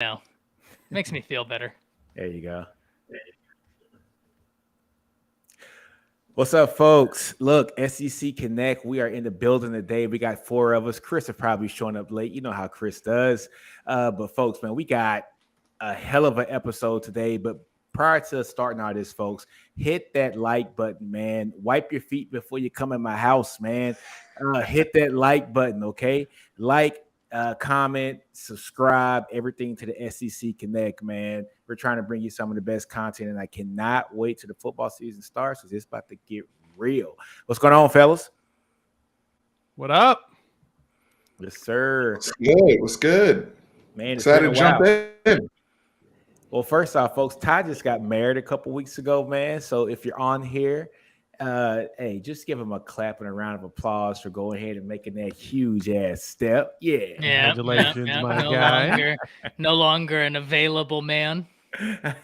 now. Makes me feel better. There you go. What's up, folks? Look, SEC Connect. We are in the building today. We got four of us. Chris is probably showing up late. You know how Chris does. But folks, man, we got a hell of an episode today. But prior to starting all this, folks, hit that like button, man. Wipe your feet before you come in my house, man. Hit that like button, okay? Like, comment, subscribe, everything to the SEC Connect, man. We're trying to bring you some of the best content, and I cannot wait till the football season starts because it's about to get real. What's going on, fellas? What up? Yes, sir. What's good? What's good? Man, it's been Excited a to jump while. in. Well, first off, folks, Ty just got married a couple weeks ago, man. So if you're on here, hey, just give him a clap and a round of applause for going ahead and making that huge ass step. Yeah. Congratulations, my guy. No longer an available man. All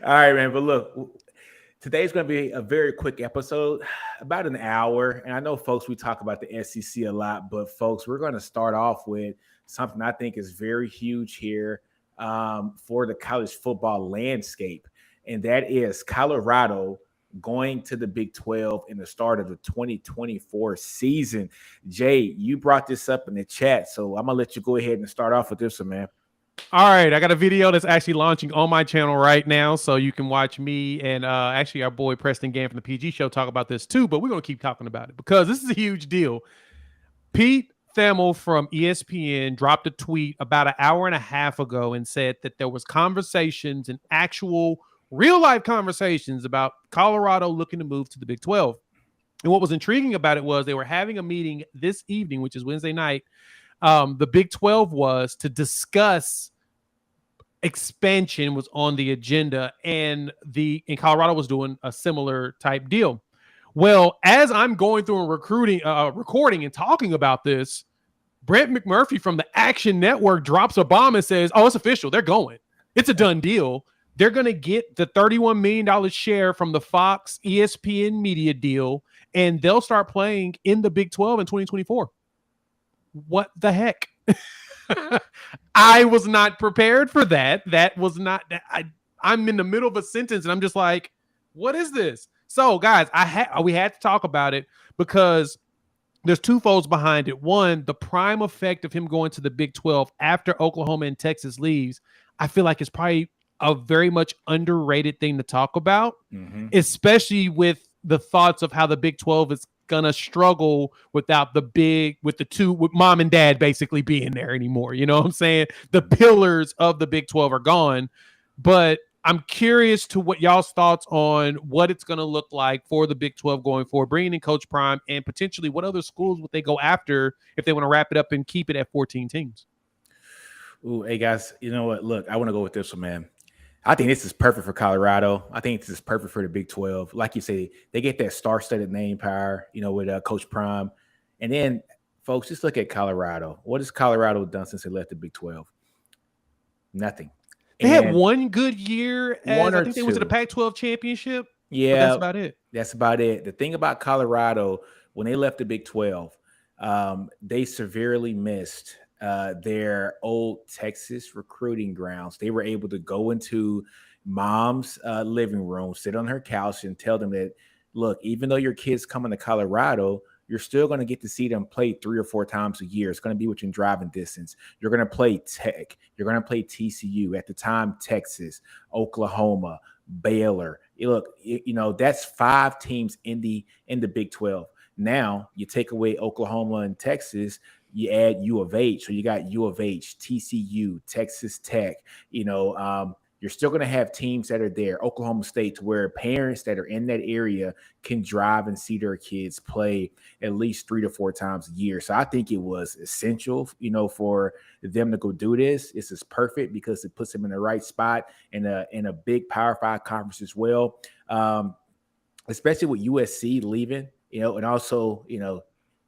right, man. But look, today's going to be a very quick episode, about an hour. And I know, folks, we talk about the SEC a lot, but folks, we're going to start off with something I think is very huge here for the college football landscape. And that is Colorado going to the Big 12 in the start of the 2024 season. Jay, you brought this up in the chat, so I'm going to let you go ahead and start off with this one, man. All right, I got a video that's actually launching on my channel right now, so you can watch me and actually our boy Preston Gann from the PG Show talk about this too, but we're going to keep talking about it because this is a huge deal. Pete Thamel from ESPN dropped a tweet about an hour and a half ago and said that there was conversations and actual real-life conversations about Colorado looking to move to the Big 12. And what was intriguing about it was they were having a meeting this evening, which is Wednesday night. The Big 12 was to discuss expansion was on the agenda, and Colorado was doing a similar type deal. Well, as I'm going through and recording and talking about this, Brent McMurphy from the Action Network drops a bomb and says, "Oh, it's official. They're going. It's a done deal. They're going to get the $31 million share from the Fox ESPN media deal, and they'll start playing in the Big 12 in 2024. What the heck? I was not prepared for that. That was not. I'm in the middle of a sentence, and I'm just like, what is this? So, guys, we had to talk about it because there's two folds behind it. One, the prime effect of him going to the Big 12 after Oklahoma and Texas leaves, I feel like it's probably a very much underrated thing to talk about, especially with thoughts of how the Big 12 is gonna struggle without with mom and dad basically being there anymore. You know what I'm saying? The pillars of the Big 12 are gone, but I'm curious to what y'all's thoughts on what it's going to look like for the Big 12 going forward, bringing in Coach Prime, and potentially what other schools would they go after if they want to wrap it up and keep it at 14 teams? Ooh, hey, guys, you know what? Look, I want to go with this one, man. I think this is perfect for Colorado. I think this is perfect for the Big 12. Like you say, they get that star-studded name power, with Coach Prime. And then, folks, just look at Colorado. What has Colorado done since they left the Big 12? Nothing. They had one good year. I think they went to the Pac-12 championship. Yeah, that's about it. That's about it. The thing about Colorado, when they left the Big 12, they severely missed their old Texas recruiting grounds. They were able to go into mom's living room, sit on her couch, and tell them that, look, even though your kids coming to Colorado, you're still going to get to see them play 3 or 4 times a year. It's going to be within driving distance. You're going to play Tech. You're going to play TCU. At the time, Texas, Oklahoma, Baylor. Look, that's 5 teams in the Big 12. Now you take away Oklahoma and Texas, you add U of H. So you got U of H, TCU, Texas Tech. You're still going to have teams that are there, Oklahoma State, to where parents that are in that area can drive and see their kids play at least 3 to 4 times a year. So I think it was essential, for them to go do this. This is perfect because it puts them in the right spot in a big Power 5 conference as well, especially with USC leaving, and also,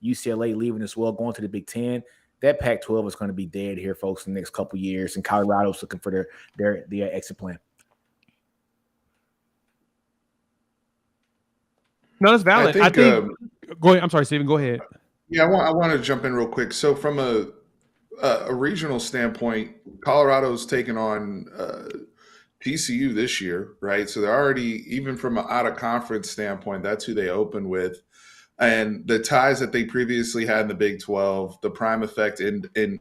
UCLA leaving as well, going to the Big Ten. That Pac-12 is going to be dead here, folks, in the next couple of years, and Colorado's looking for their exit plan. No, that's valid. I think go ahead. I'm sorry, Steven. Go ahead. Yeah, I want to jump in real quick. So from a a regional standpoint, Colorado's taken on TCU this year, right? So they're already, even from an out of conference standpoint, that's who they open with. And the ties that they previously had in the Big 12, the prime effect in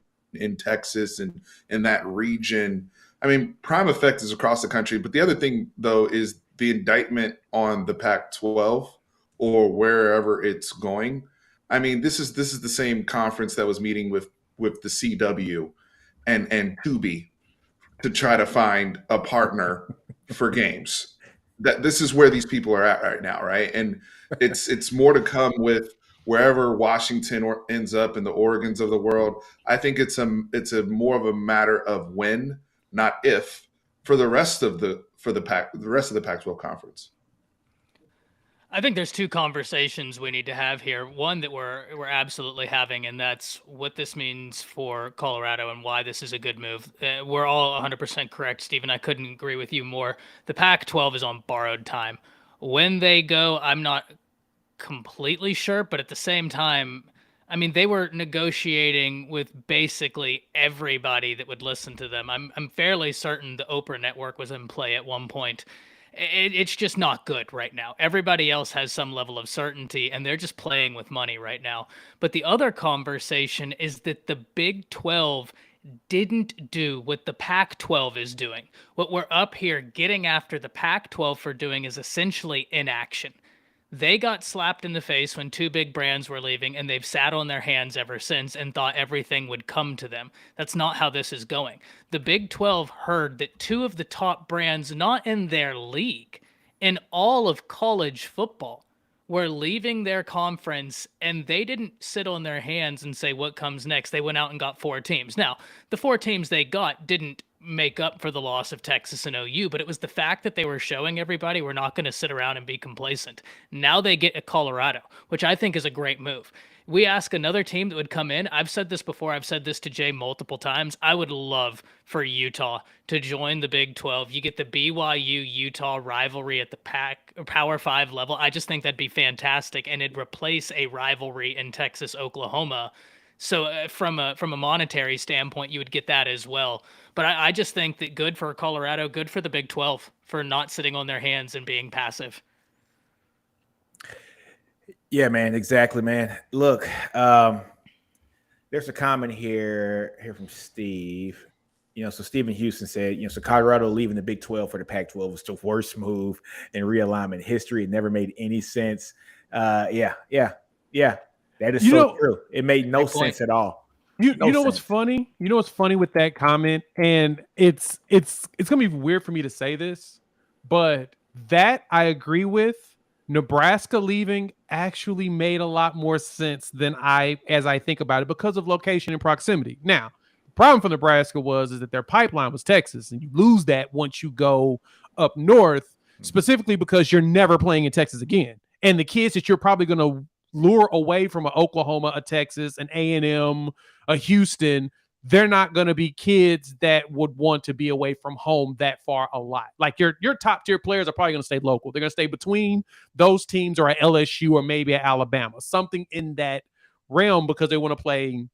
Texas and in that region. I mean, prime effect is across the country. But the other thing, though, is the indictment on the Pac-12 or wherever it's going. I mean, this is the same conference that was meeting with the CW and Tubi to try to find a partner for games. That this is where these people are at right now, right? And it's more to come with wherever Washington ends up in the Oregons of the world. I think it's a more of a matter of when, not if, for the rest of the Pac-12 conference. I think there's two conversations we need to have here. One that we're absolutely having, and that's what this means for Colorado and why this is a good move. We're all 100% correct, Stephen. I couldn't agree with you more. The Pac-12 is on borrowed time. When they go, I'm not completely sure, but at the same time, I mean, they were negotiating with basically everybody that would listen to them. I'm fairly certain the Oprah network was in play at one point. It's just not good right now. Everybody else has some level of certainty, and they're just playing with money right now. But the other conversation is that the Big 12 didn't do what the Pac 12 is doing. What we're up here getting after the Pac 12 for doing is essentially inaction. They got slapped in the face when two big brands were leaving, and they've sat on their hands ever since and thought everything would come to them. That's not how this is going. The Big 12 heard that two of the top brands, not in their league, in all of college football, were leaving their conference, and they didn't sit on their hands and say, what comes next? They went out and got four teams. Now, the four teams they got didn't make up for the loss of Texas and OU, but it was the fact that they were showing everybody we're not going to sit around and be complacent. Now they get a Colorado, which I think is a great move. We ask another team that would come in. I've said this before. I've said this to Jay multiple times. I would love for Utah to join the Big 12. You get the BYU-Utah rivalry at the Power 5 level. I just think that'd be fantastic, and it'd replace a rivalry in Texas-Oklahoma. So from a monetary standpoint, you would get that as well. But I just think that good for Colorado, good for the Big 12 for not sitting on their hands and being passive. Yeah, man, exactly, man. Look, there's a comment here from Steve. So Stephen Houston said, so Colorado leaving the Big 12 for the Pac-12 was the worst move in realignment history. It never made any sense. Yeah. That is true. It made no sense at all. You know what's funny? You know what's funny with that comment? And it's gonna be weird for me to say this, but that I agree with. Nebraska leaving actually made a lot more sense than as I think about it because of location and proximity. Now, the problem for Nebraska is that their pipeline was Texas, and you lose that once you go up north, specifically because you're never playing in Texas again. And the kids that you're probably going to lure away from a Oklahoma, a Texas, an A&M, a Houston, they're not going to be kids that would want to be away from home that far a lot. Like your top tier players are probably going to stay local. They're going to stay between those teams or at LSU or maybe at Alabama, something in that realm because they want to play,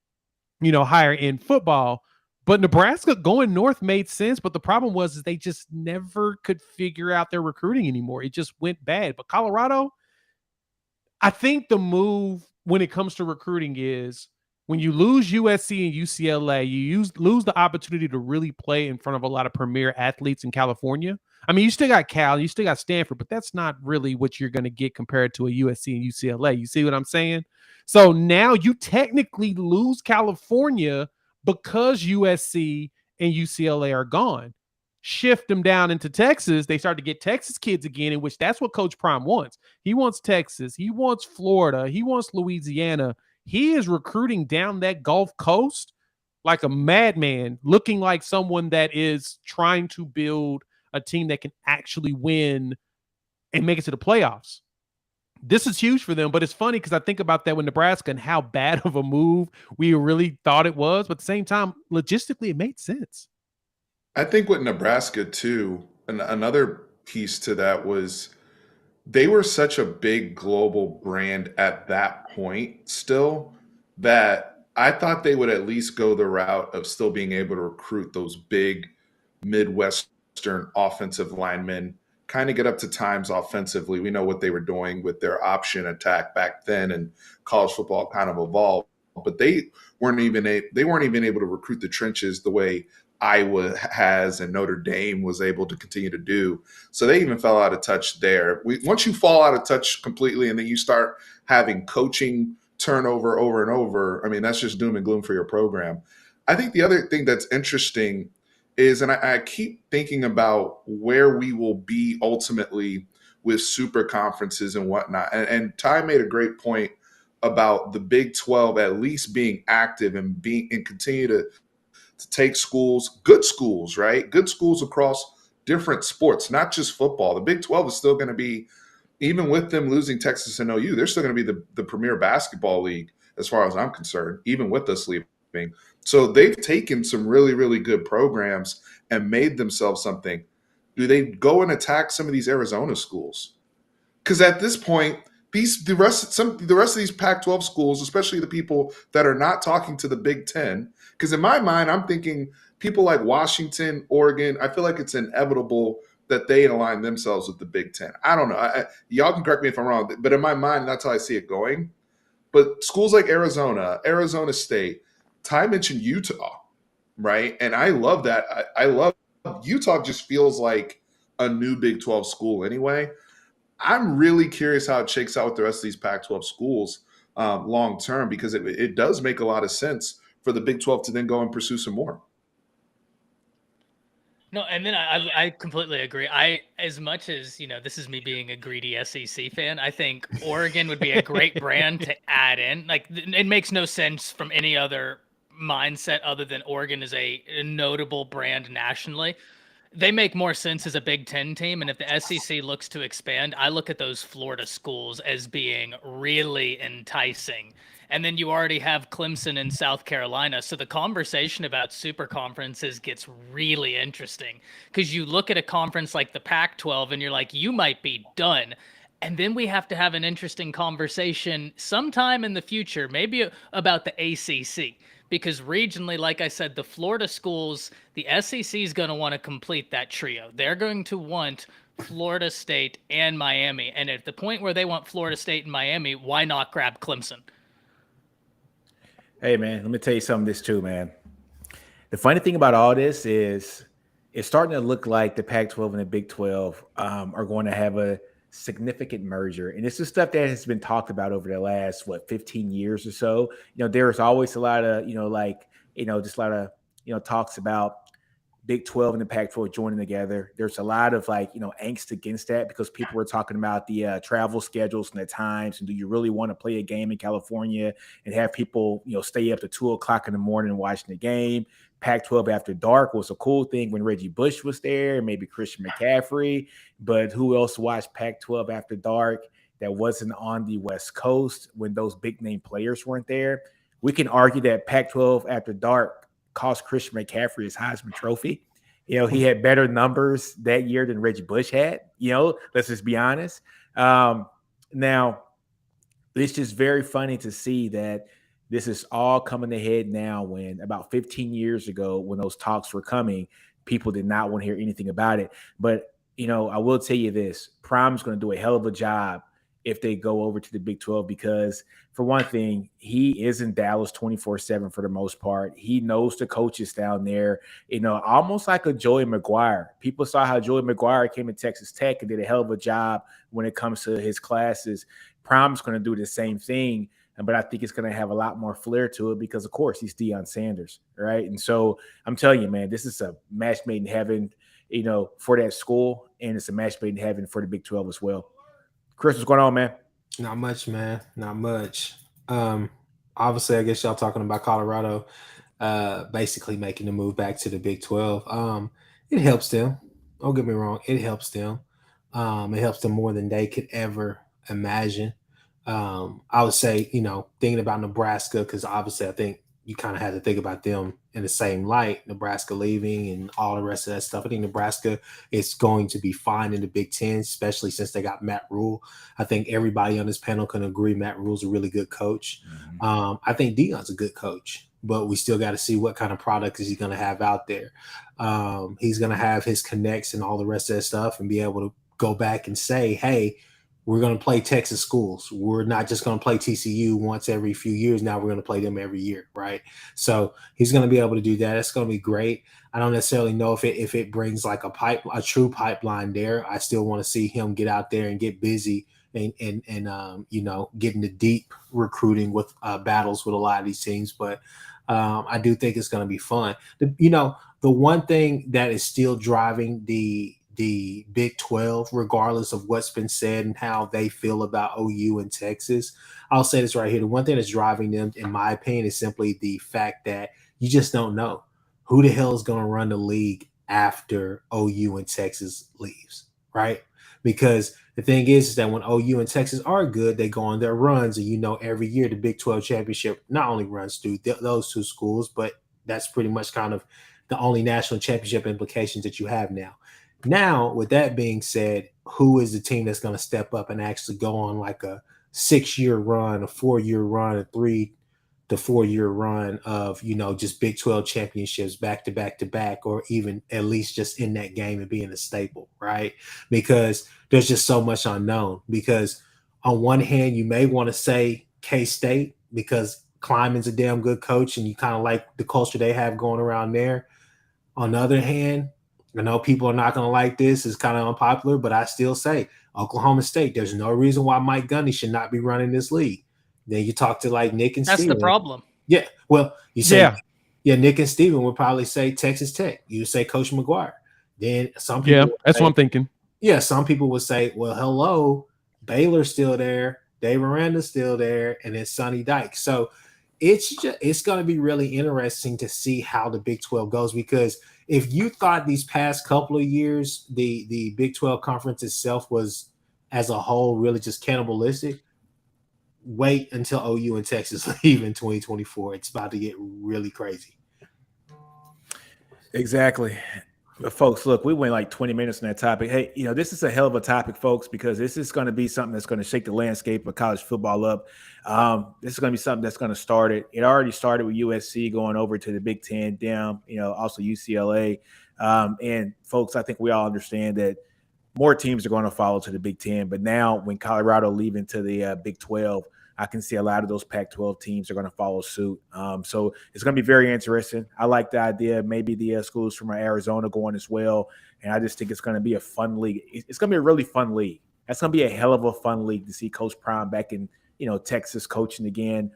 higher end football. But Nebraska going north made sense. But the problem is they just never could figure out their recruiting anymore. It just went bad. But Colorado, I think the move when it comes to recruiting is when you lose USC and UCLA, you lose the opportunity to really play in front of a lot of premier athletes in California. I mean, you still got Cal, you still got Stanford, but that's not really what you're going to get compared to a USC and UCLA. You see what I'm saying? So now you technically lose California because USC and UCLA are gone. Shift them down into Texas. They start to get Texas kids again, in which that's what Coach Prime wants. He wants Texas. He wants Florida. He wants Louisiana. He is recruiting down that Gulf Coast like a madman, looking like someone that is trying to build a team that can actually win and make it to the playoffs. This is huge for them, but it's funny because I think about that with Nebraska and how bad of a move we really thought it was. But at the same time, logistically, it made sense. I think with Nebraska, too, another piece to that was they were such a big global brand at that point still that I thought they would at least go the route of still being able to recruit those big Midwestern offensive linemen, kind of get up to times offensively. We know what they were doing with their option attack back then, and college football kind of evolved. But they weren't even able to recruit the trenches the way Iowa has and Notre Dame was able to continue to do. So they even fell out of touch there. Once you fall out of touch completely, and then you start having coaching turnover over and over, I mean, that's just doom and gloom for your program. I think the other thing that's interesting is, and I keep thinking about where we will be ultimately with super conferences and whatnot. And Ty made a great point about the Big 12 at least being active and continue to take schools, good schools, right? Good schools across different sports, not just football. The Big 12 is still going to be, even with them losing Texas and OU, they're still going to be the premier basketball league as far as I'm concerned, even with us leaving. So they've taken some really, really good programs and made themselves something. Do they go and attack some of these Arizona schools? Because at this point, the rest of these Pac-12 schools, especially the people that are not talking to the Big Ten, because in my mind, I'm thinking people like Washington, Oregon, I feel like it's inevitable that they align themselves with the Big Ten. I don't know. Y'all can correct me if I'm wrong, but in my mind, that's how I see it going. But schools like Arizona, Arizona State, Ty mentioned Utah, right? And I love that. I love Utah. Just feels like a new Big 12 school anyway. I'm really curious how it shakes out with the rest of these Pac-12 schools long term, because it does make a lot of sense for the Big 12 to then go and pursue some more. No, and then I completely agree. As much as, this is me being a greedy SEC fan, I think Oregon would be a great brand to add in. Like, it makes no sense from any other mindset other than Oregon is a notable brand nationally. They make more sense as a Big Ten team. And if the SEC looks to expand, I look at those Florida schools as being really enticing. And then you already have Clemson in South Carolina. So the conversation about super conferences gets really interesting, because you look at a conference like the Pac 12 and you're like, you might be done. And then we have to have an interesting conversation sometime in the future, maybe about the ACC, because regionally, like I said, the Florida schools, the SEC is going to want to complete that trio. They're going to want Florida State and Miami. And at the point where they want Florida State and Miami, why not grab Clemson? Hey, man, let me tell you something this too, man. The funny thing about all this is it's starting to look like the Pac-12 and the Big 12 are going to have a significant merger. And this is stuff that has been talked about over the last, 15 years or so. There's always a lot of, just a lot of, talks about Big 12 and the Pac-12 joining together. There's a lot of angst against that, because people were talking about the travel schedules and the times, and do you really want to play a game in California and have people stay up to 2:00 in the morning watching the game? Pac-12 after dark was a cool thing when Reggie Bush was there, maybe Christian McCaffrey, but who else watched Pac-12 after dark that wasn't on the West Coast when those big name players weren't there? We can argue that Pac-12 after dark cost Christian McCaffrey his Heisman Trophy. He had better numbers that year than Reggie Bush had. Let's just be honest. Now, it's just very funny to see that this is all coming ahead now, when about 15 years ago, when those talks were coming, people did not want to hear anything about it. But, I will tell you this, Prime's going to do a hell of a job if they go over to the Big 12, because for one thing, he is in Dallas 24/7 for the most part. He knows the coaches down there, almost like a Joey McGuire. People saw how Joey McGuire came to Texas Tech and did a hell of a job when it comes to his classes. Prime's going to do the same thing, but I think it's going to have a lot more flair to it because, of course, he's Deion Sanders, right? And so I'm telling you, man, this is a match made in heaven, for that school, and it's a match made in heaven for the Big 12 as well. Chris, what's going on, man? Not much, man. Not much. Obviously, I guess y'all talking about Colorado basically making the move back to the Big 12. It helps them. Don't get me wrong. It helps them. It helps them more than they could ever imagine. I would say, thinking about Nebraska, because obviously I think you kind of had to think about them in the same light, Nebraska leaving and all the rest of that stuff. I think Nebraska is going to be fine in the Big Ten, especially since they got Matt Rule. I think everybody on this panel can agree Matt Rule's a really good coach. I think Deion's a good coach, but we still got to see what kind of product is he going to have out there. He's going to have his connects and all the rest of that stuff and be able to go back and say, hey, we're going to play Texas schools. We're not just going to play TCU once every few years. Now we're going to play them every year, right? So he's going to be able to do that. It's going to be great. I don't necessarily know if it brings like a true pipeline there. I still want to see him get out there and get busy and get into deep recruiting with battles with a lot of these teams. But I do think it's going to be fun. The one thing that is still driving the Big 12, regardless of what's been said and how they feel about OU and Texas. I'll say this right here. The one thing that's driving them, in my opinion, is simply the fact that you just don't know who the hell is going to run the league after OU and Texas leaves, right? Because the thing is that when OU and Texas are good, they go on their runs. And, every year the Big 12 championship not only runs through those two schools, but that's pretty much kind of the only national championship implications that you have now. Now, with that being said, who is the team that's going to step up and actually go on like a 6-year run, a 4-year run, a 3 to 4-year run of, just Big 12 championships back to back to back, or even at least just in that game and being a staple, right? Because there's just so much unknown. Because on one hand, you may want to say K-State because Kleiman's a damn good coach and you kind of like the culture they have going around there. On the other hand, I know people are not going to like this. It's kind of unpopular, but I still say Oklahoma State. There's no reason why Mike Gundy should not be running this league. Then you talk to like Nick and Steven. That's the problem. Yeah. Well, you say, Nick and Steven would probably say Texas Tech. You would say Coach McGuire. Then some people. Yeah, that's what I'm thinking. Yeah. Some people would say, well, hello, Baylor's still there. Dave Aranda's still there. And then Sonny Dykes. So it's going to be really interesting to see how the Big 12 goes, because if you thought these past couple of years the Big 12 conference itself was as a whole really just cannibalistic, wait until OU and Texas leave in 2024. It's about to get really crazy. Exactly. But folks, look, we went like 20 minutes on that topic. Hey, this is a hell of a topic, folks, because this is going to be something that's going to shake the landscape of college football up. This is going to be something that's going to start it. It already started with USC going over to the Big Ten, down, also UCLA. And folks, I think we all understand that more teams are going to follow to the Big Ten. But now when Colorado leaving to the Big 12, I can see a lot of those Pac-12 teams are going to follow suit. So it's going to be very interesting. I like the idea of maybe the schools from Arizona going as well. And I just think it's going to be a fun league. It's going to be a really fun league. That's going to be a hell of a fun league to see Coach Prime back in, Texas coaching again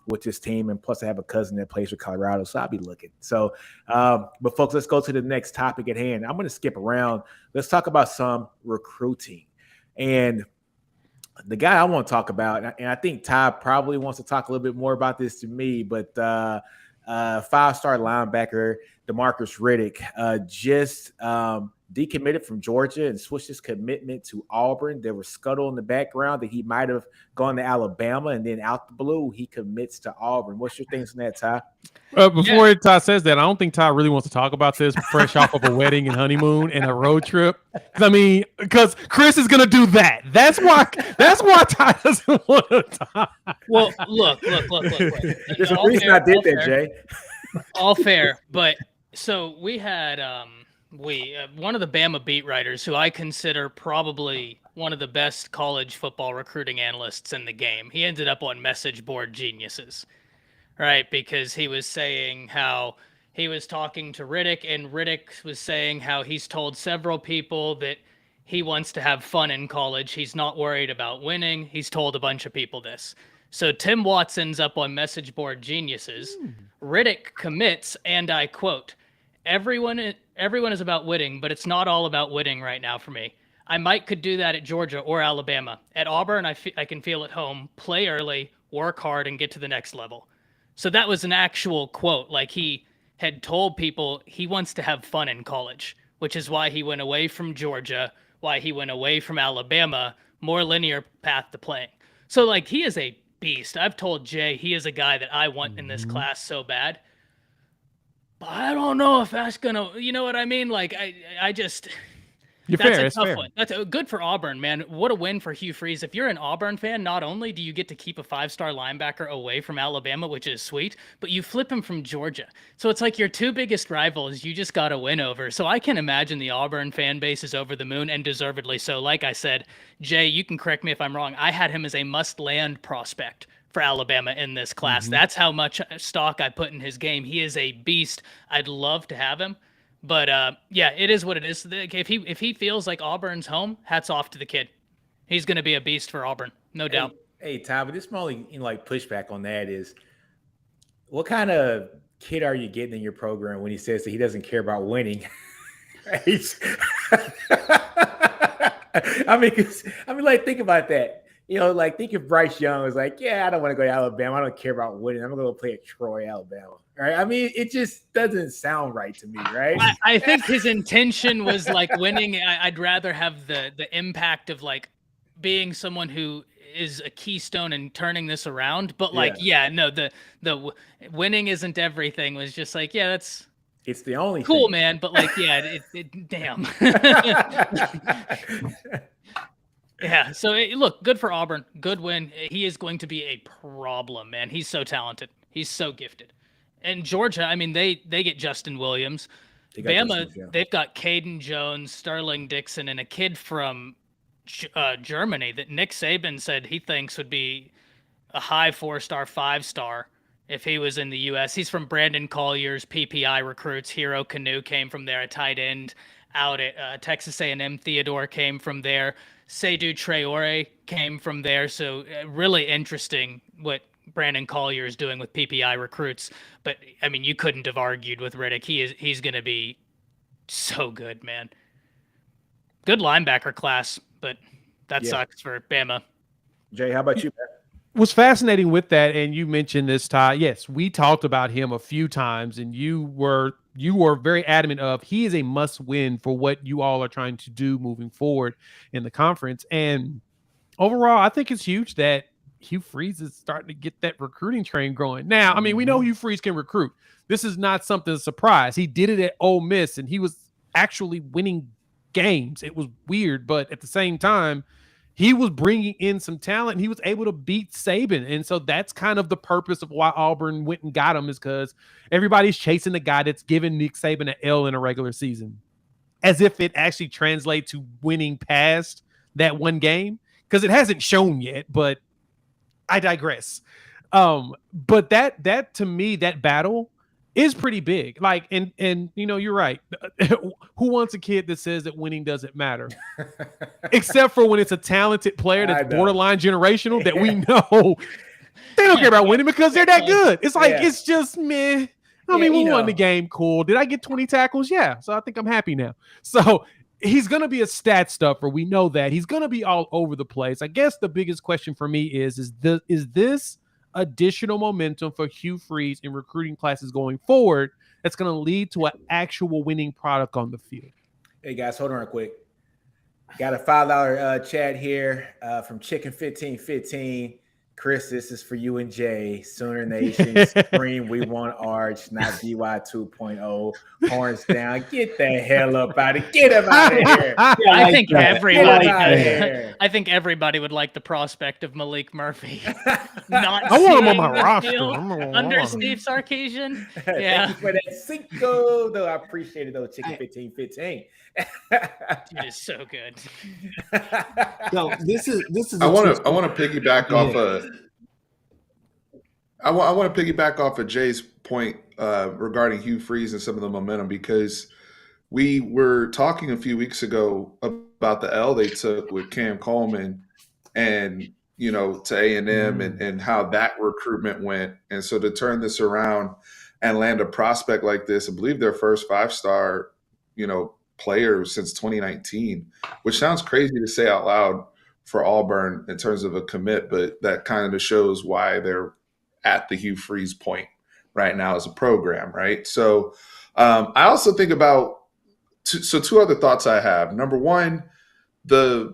with this team. And plus I have a cousin that plays for Colorado, so I'll be looking. So, but folks, let's go to the next topic at hand. I'm going to skip around. Let's talk about some recruiting. And the guy I want to talk about, and I think Ty probably wants to talk a little bit more about this to me, but 5-star linebacker DeMarcus Riddick just decommitted from Georgia and switched his commitment to Auburn. There was scuttle in the background that he might have gone to Alabama, and then out the blue, he commits to Auburn. What's your things on that, Ty? Before Ty says that, I don't think Ty really wants to talk about this fresh off of a wedding and honeymoon and a road trip. Because Chris is going to do that. That's why Ty doesn't want to talk. Well, look. There's a reason I did that, Jay. All fair, but so we had one of the Bama beat writers who I consider probably one of the best college football recruiting analysts in the game. He ended up on Message Board Geniuses, right? Because he was saying how he was talking to Riddick, and Riddick was saying how he's told several people that he wants to have fun in college. He's not worried about winning. He's told a bunch of people this. So Tim Watson's up on Message Board Geniuses. Riddick commits, and I quote, Everyone is about winning, but it's not all about winning right now for me. I could do that at Georgia or Alabama. At Auburn, I can feel at home, play early, work hard, and get to the next level. So that was an actual quote. Like, he had told people he wants to have fun in college, which is why he went away from Georgia, why he went away from Alabama, more linear path to playing. So, like, he is a beast. I've told Jay he is a guy that I want in this class so bad. But I don't know if that's gonna, you know what I mean? Like I just You're that's fair. a It's tough fair. one. That's good for Auburn, man. What a win for Hugh Freeze. If you're an Auburn fan, not only do you get to keep a 5-star linebacker away from Alabama, which is sweet, but you flip him from Georgia. So it's like your two biggest rivals you just got to win over. So I can imagine the Auburn fan base is over the moon, and deservedly so. Like I said, Jay, you can correct me if I'm wrong. I had him as a must-land prospect for Alabama in this class. That's how much stock I put in his game. He is a beast. I'd love to have him. But yeah, it is what it is. If he feels like Auburn's home, hats off to the kid. He's going to be a beast for Auburn, no doubt. Hey, Ty, but this my only like pushback on that is, what kind of kid are you getting in your program when he says that he doesn't care about winning? I mean, like, think about that. You know, like, think if Bryce Young was like, yeah, I don't want to go to Alabama. I don't care about winning. I'm going to go play at Troy, Alabama. Right? I mean, it just doesn't sound right to me, right? I think his intention was like winning. I'd rather have the impact of like being someone who is a keystone and turning this around. But like, no, the winning isn't everything. Was just like, yeah, that's it's the only cool, thing. man. But like, yeah, damn. Yeah, so look, good for Auburn. Good win. He is going to be a problem, man. He's so talented. He's so gifted. And Georgia, I mean, they get Justin Williams. Bama, they've got Caden Jones, Sterling Dixon, and a kid from Germany that Nick Saban said he thinks would be a high 4-star, 5-star if he was in the U.S. He's from Brandon Collier's PPI recruits. Hero Canoe came from there, a tight end out at Texas A&M. Theodore came from there. Seydou Traore came from there. So really interesting what Brandon Collier is doing with PPI recruits. But I mean, you couldn't have argued with Riddick. He's going to be so good, man. Good linebacker class, but that sucks for Bama. Jay, how about you, man? What's fascinating with that, and you mentioned this, Ty. Yes, we talked about him a few times, and you were very adamant of he is a must-win for what you all are trying to do moving forward in the conference. And overall, I think it's huge that Hugh Freeze is starting to get that recruiting train growing. Now, I mean, we know Hugh Freeze can recruit. This is not something to surprise. He did it at Ole Miss, and he was actually winning games. It was weird, but at the same time, he was bringing in some talent, and he was able to beat Saban. And so that's kind of the purpose of why Auburn went and got him, is because everybody's chasing the guy that's given Nick Saban an L in a regular season, as if it actually translates to winning past that one game, because it hasn't shown yet, but I digress. But that to me, that battle is pretty big. Like, and you know, you're right. Who wants a kid that says that winning doesn't matter? Except for when it's a talented player that's borderline generational that we know they don't care about winning because they're that good. It's like, it's just meh. I mean, we won the game. Cool. Did I get 20 tackles? Yeah. So I think I'm happy now. So he's going to be a stat stuffer. We know that. He's going to be all over the place. I guess the biggest question for me is this additional momentum for Hugh Freeze in recruiting classes going forward that's going to lead to an actual winning product on the field? Hey, guys, hold on real quick. Got a $5 chat here from Chicken 1515. Chris, this is for you and Jay. Sooner Nation, scream, we want Arch, not DY 2.0. Horns down. Get the hell up out of here. Get him out of here. I think everybody. I think everybody would like the prospect of Malik Murphy. Not I want him on my roster. Under Steve Sarkisian. Yeah. Thank you for that Cinco. Though I appreciate it, though. Chicken 1515. It is so good. So this is. I want to piggyback off of. I want to piggyback off of Jay's point regarding Hugh Freeze and some of the momentum, because we were talking a few weeks ago about the L they took with Cam Coleman and, you know, to A&M and how that recruitment went. And so to turn this around and land a prospect like this, I believe their first 5-star, you know, player since 2019, which sounds crazy to say out loud for Auburn in terms of a commit, but that kind of shows why they're at the Hugh Freeze point right now as a program, right? So I also think about two other thoughts I have. Number one, the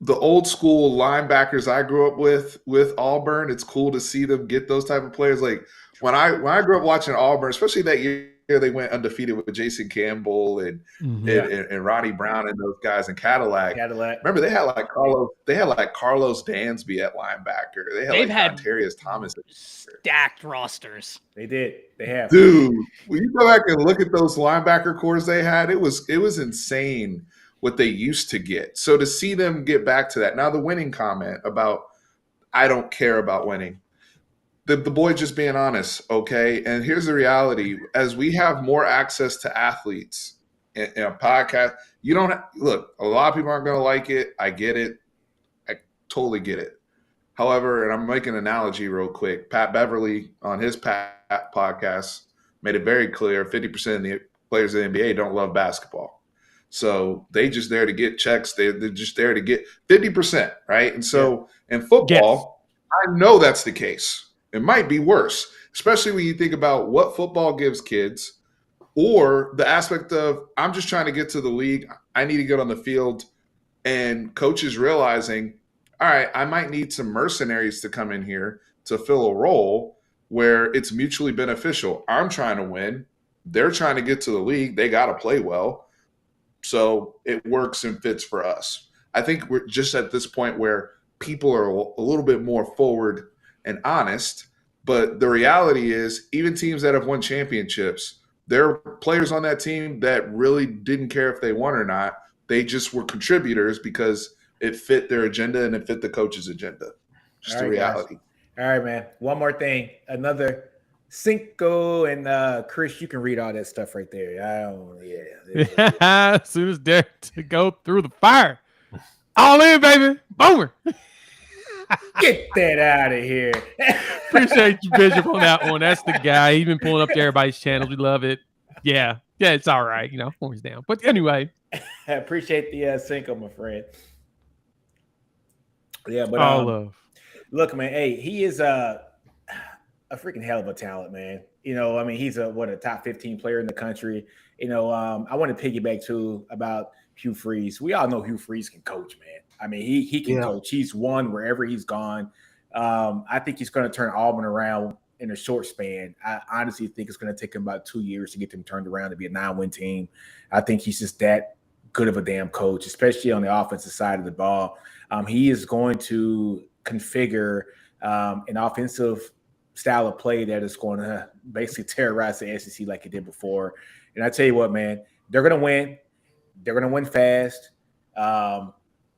the old school linebackers I grew up with Auburn, it's cool to see them get those type of players. Like when I grew up watching Auburn, especially that year they went undefeated with Jason Campbell and and Ronnie Brown and those guys in Cadillac. Remember they had like Carlos Dansby at linebacker. They've had Dontarius Thomas. Stacked rosters. They did. They have. Dude, when you go back and look at those linebacker cores they had, it was insane what they used to get. So to see them get back to that. Now the winning comment about I don't care about winning. The boy just being honest, okay? And here's the reality. As we have more access to athletes in a podcast, you don't look, a lot of people aren't going to like it. I get it. I totally get it. However, and I'm making an analogy real quick, Pat Beverly on his podcast made it very clear 50% of the players in the NBA don't love basketball. So they just there to get checks. They're just there to get 50%, right? And so in football, I know that's the case. It might be worse, especially when you think about what football gives kids or the aspect of I'm just trying to get to the league. I need to get on the field, and coaches realizing, all right, I might need some mercenaries to come in here to fill a role where it's mutually beneficial. I'm trying to win. They're trying to get to the league. They got to play well. So it works and fits for us. I think we're just at this point where people are a little bit more forward and honest, but the reality is even teams that have won championships, there are players on that team that really didn't care if they won or not. They just were contributors because it fit their agenda and it fit the coach's agenda. Just the reality. Guys. All right, man. One more thing. Another Cinco, and Chris, you can read all that stuff right there. As soon as they're to go through the fire. All in, baby. Boomer. Get that out of here. Appreciate you, Bishop, on that one. That's the guy. He's been pulling up to everybody's channels. We love it. Yeah, it's all right. Horns down. But anyway. I appreciate the Cinco, my friend. Yeah, but all love. Look, man, hey, he is a freaking hell of a talent, man. He's a top 15 player in the country. I want to piggyback too about Hugh Freeze. We all know Hugh Freeze can coach, man. He can coach. He's won wherever he's gone. I think he's going to turn Auburn around in a short span. I honestly think it's going to take him about 2 years to get them turned around to be a 9-win team. I think he's just that good of a damn coach, especially on the offensive side of the ball. He is going to configure an offensive style of play that is going to basically terrorize the SEC like it did before. And I tell you what, man, they're going to win. They're going to win fast.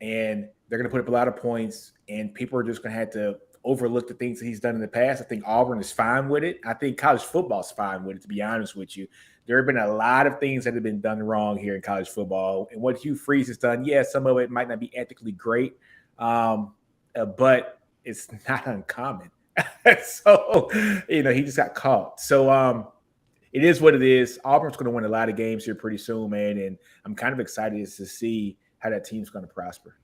And they're going to put up a lot of points, and people are just going to have to overlook the things that he's done in the past. I think Auburn is fine with it. I think college football is fine with it, to be honest with you. There have been a lot of things that have been done wrong here in college football. And what Hugh Freeze has done, some of it might not be ethically great, but it's not uncommon. So, he just got caught. So it is what it is. Auburn's going to win a lot of games here pretty soon, man. And I'm kind of excited to see how that team's going to prosper.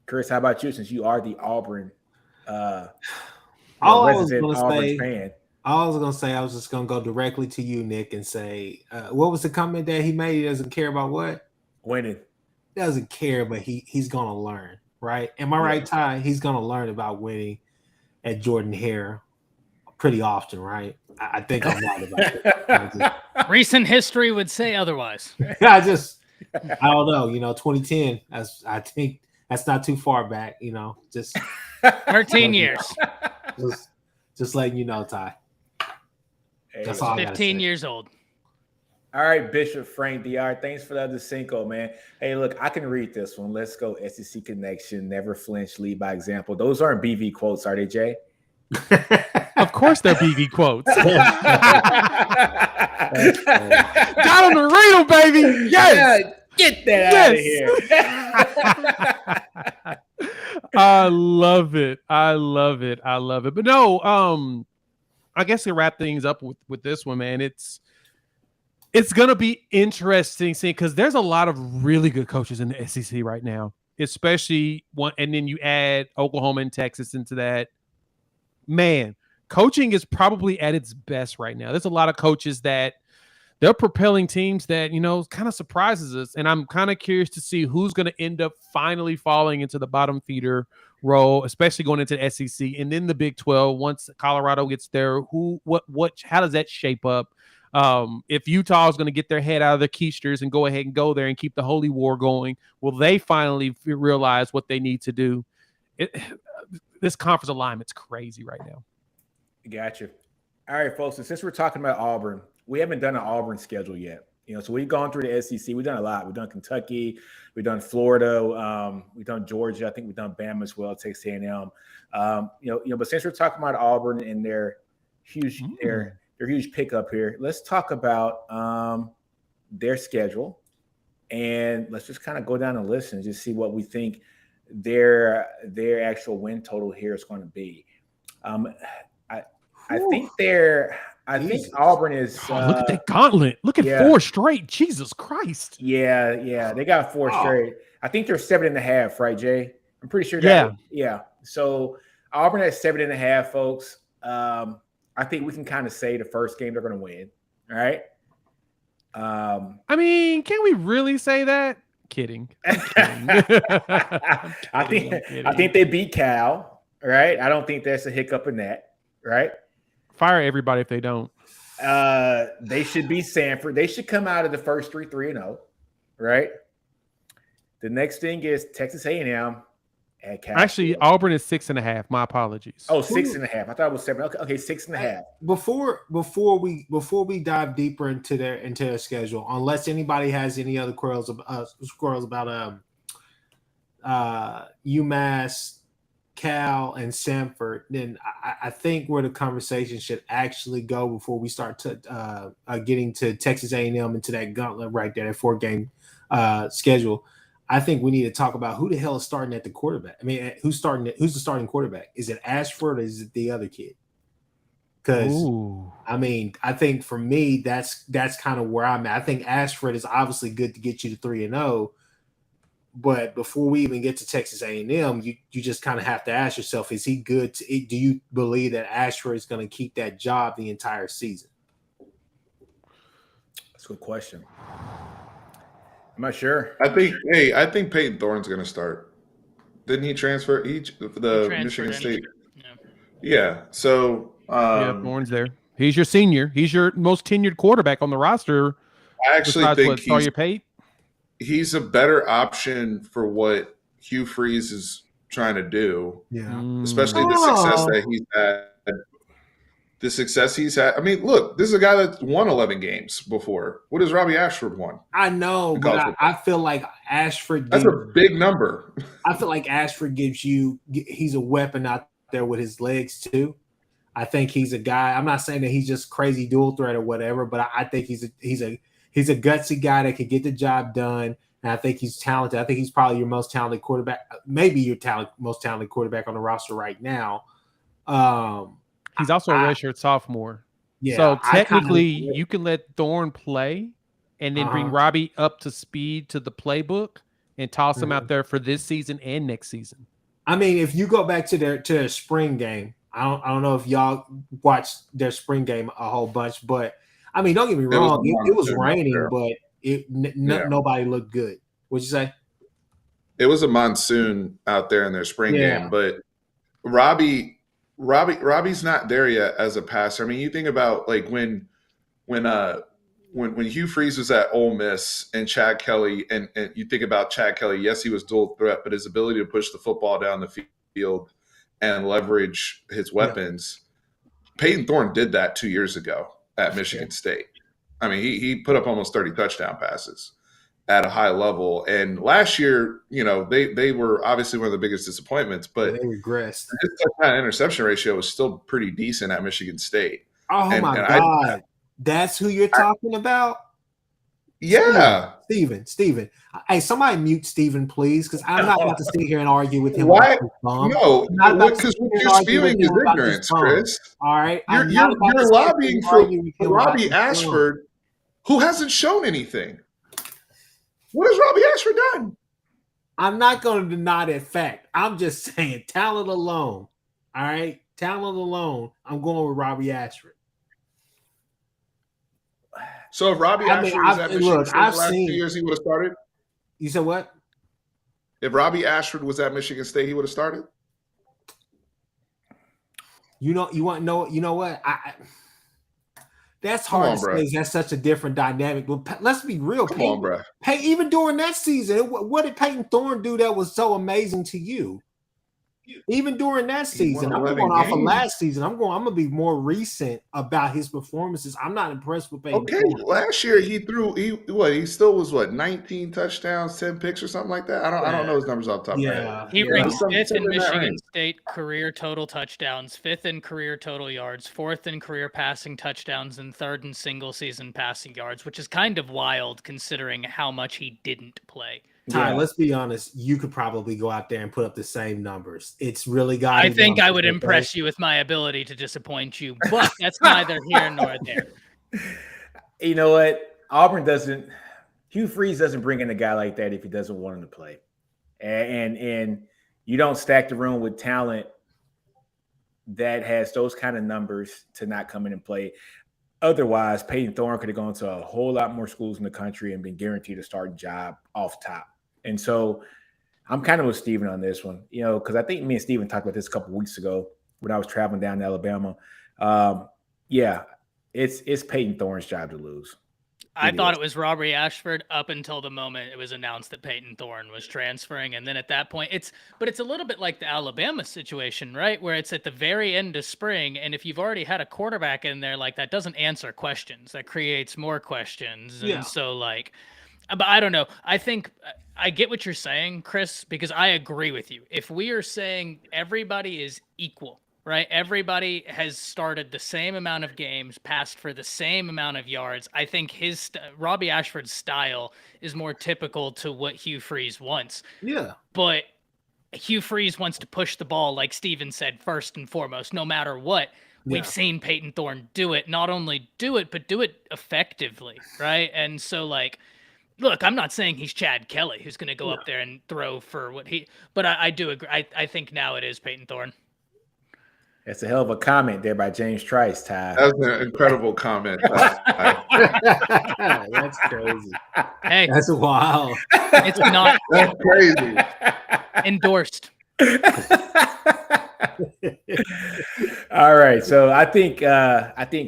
Chris, how about you, since you are the Auburn resident Auburn fan? All I was going to say, I was just going to go directly to you, Nick, and say, what was the comment that he made? He doesn't care about what? Winning. He doesn't care, but he's going to learn, right? Am I right, Ty? He's going to learn about winning at Jordan Hare pretty often, right? I think I'm right about that. Recent history would say otherwise. I don't know, 2010, I think that's not too far back, just 13 years. Just letting you know, Ty. That's all 15 years old. All right, Bishop Frank DR. Thanks for the other Cinco, man. Hey, look, I can read this one. Let's go. SEC connection, never flinch, lead by example. Those aren't BV quotes, are they, Jay? Of course they're BV quotes. Got him to read them, baby. Yes. Get that out of here. I love it. But no, I guess to wrap things up with this one, man, it's gonna be interesting seeing, because there's a lot of really good coaches in the SEC right now, especially one, and then you add Oklahoma and Texas into that. Man, coaching is probably at its best right now. There's a lot of coaches that they're propelling teams that, kind of surprises us. And I'm kind of curious to see who's going to end up finally falling into the bottom feeder role, especially going into the SEC and then the Big 12. Once Colorado gets there, how does that shape up? If Utah is going to get their head out of their keisters and go ahead and go there and keep the holy war going, will they finally realize what they need to do? This conference alignment's crazy right now. Gotcha. All right, folks. And since we're talking about Auburn, we haven't done an Auburn schedule yet. So we've gone through the SEC. We've done a lot. We've done Kentucky. We've done Florida. We've done Georgia. I think we've done Bama as well. Texas A&M. But since we're talking about Auburn and their huge, their huge pickup here, let's talk about their schedule, and let's just kind of go down the list and just see what we think their actual win total here is going to be. I think Auburn is. Look at that gauntlet. Look at 4 straight. Jesus Christ. Yeah. They got 4 straight. I think they're 7.5, right, Jay? I'm pretty sure. Yeah. So Auburn has 7.5, folks. I think we can kind of say the first game they're going to win. All right. I mean, can we really say that? Kidding. I think they beat Cal. Right. I don't think there's a hiccup in that. Right. Fire everybody if they don't. They should be Sanford. They should come out of the first 3-3-0, right? The next thing is Texas A&M at Cal. Actually, Auburn is 6.5. My apologies. Oh, 6.5. I thought it was 7. Okay, 6.5. Before we dive deeper into their schedule, unless anybody has any other squirrels about UMass, Cal, and Sanford, then I think where the conversation should actually go before we start to getting to Texas A&M into that gauntlet right there, that 4-game schedule. I think we need to talk about who the hell is starting at the quarterback. I mean, who's the starting quarterback? Is it Ashford or is it the other kid? Because I mean, I think for me, that's kind of where I'm at. I think Ashford is obviously good to get you to 3-0. But before we even get to Texas A&M, you just kind of have to ask yourself, is he good? Do you believe that Ashford is going to keep that job the entire season? That's a good question. I'm not sure. I think Peyton Thorne's going to start. Didn't he transfer Michigan State? Yeah. So Thorne's there. He's your senior. He's your most tenured quarterback on the roster. I actually think Sawyer Pate. He's a better option for what Hugh Freeze is trying to do. Yeah. Especially the success that he's had. The success he's had. I mean, look, this is a guy that won 11 games before. What has Robbie Ashford won? I know, but I feel like Ashford. That's a big number. I feel like Ashford he's a weapon out there with his legs too. I think he's a guy. I'm not saying that he's just crazy dual threat or whatever, but I think he's a gutsy guy that can get the job done. And I think he's talented. I think he's probably your most talented quarterback, maybe your most talented quarterback on the roster right now. He's also a redshirt sophomore. Yeah, so technically, you can let Thorne play and then bring Robbie up to speed to the playbook and toss him out there for this season and next season. I mean, if you go back to their spring game, I don't know if y'all watched their spring game a whole bunch, but I mean, don't get me wrong, it was raining, but nobody looked good. What'd you say? It was a monsoon out there in their spring game, but Robbie's not there yet as a passer. I mean, you think about like when Hugh Freeze was at Ole Miss and Chad Kelly, and you think about Chad Kelly, yes, he was dual threat, but his ability to push the football down the field and leverage his weapons. Peyton Thorne did that 2 years ago at Michigan State. I mean, he put up almost 30 touchdown passes at a high level. And last year, they were obviously one of the biggest disappointments, but they regressed. His touchdown interception ratio was still pretty decent at Michigan State. Oh, my God. That's who you're talking about? Yeah. Steven. Hey, somebody mute Steven, please, because I'm not about to sit here and argue with him. Why? No, because what you're spewing is ignorance, Chris. All right. You're lobbying for Robbie Ashford, who hasn't shown anything. What has Robbie Ashford done? I'm not going to deny that fact. I'm just saying talent alone. All right? Talent alone. I'm going with Robbie Ashford. So if Robbie I mean, Ashford was at Michigan State the last 2 seen. years, he would have started. You said what? If Robbie Ashford was at Michigan State, he would have started. You know, you want to know? You know what? That's hard to say. That's such a different dynamic. But let's be real. Come on, bro. Even during that season, what did Peyton Thorne do that was so amazing to you? Even during that season, I'm going off of last season. I'm gonna be more recent about his performances. I'm not impressed with Peyton. Okay, last year he still was 19 touchdowns, 10 picks or something like that. I don't know his numbers off the top of my head. He ranks 5th in Michigan State career total touchdowns, 5th in career total yards, 4th in career passing touchdowns, and 3rd in single season passing yards, which is kind of wild considering how much he didn't play. Ty, let's be honest. You could probably go out there and put up the same numbers. It's really got. I think I would impress you with my ability to disappoint you, but that's neither here nor there. You know what? Auburn doesn't. Hugh Freeze doesn't bring in a guy like that if he doesn't want him to play, and you don't stack the room with talent that has those kind of numbers to not come in and play. Otherwise, Peyton Thorne could have gone to a whole lot more schools in the country and been guaranteed a starting job off top. And so I'm kind of with Steven on this one, because I think me and Steven talked about this a couple of weeks ago when I was traveling down to Alabama. It's Peyton Thorne's job to lose. I thought it was Robbie Ashford up until the moment it was announced that Peyton Thorne was transferring. And then at that point, it's a little bit like the Alabama situation, right? Where it's at the very end of spring. And if you've already had a quarterback in there, like that doesn't answer questions, that creates more questions. And so but I don't know. I think I get what you're saying, Chris, because I agree with you. If we are saying everybody is equal, right? Everybody has started the same amount of games, passed for the same amount of yards. I think Robbie Ashford's style is more typical to what Hugh Freeze wants. Yeah. But Hugh Freeze wants to push the ball, like Steven said, first and foremost, no matter what. We've seen Peyton Thorne do it, not only do it, but do it effectively, right? And so, look, I'm not saying he's Chad Kelly, who's going to go up there and throw for but I do agree. I think now it is Peyton Thorne. That's a hell of a comment there by James Trice, Ty. That was an incredible comment. That's crazy. Hey, that's wild. It's not. That's crazy. Endorsed. All right, so I think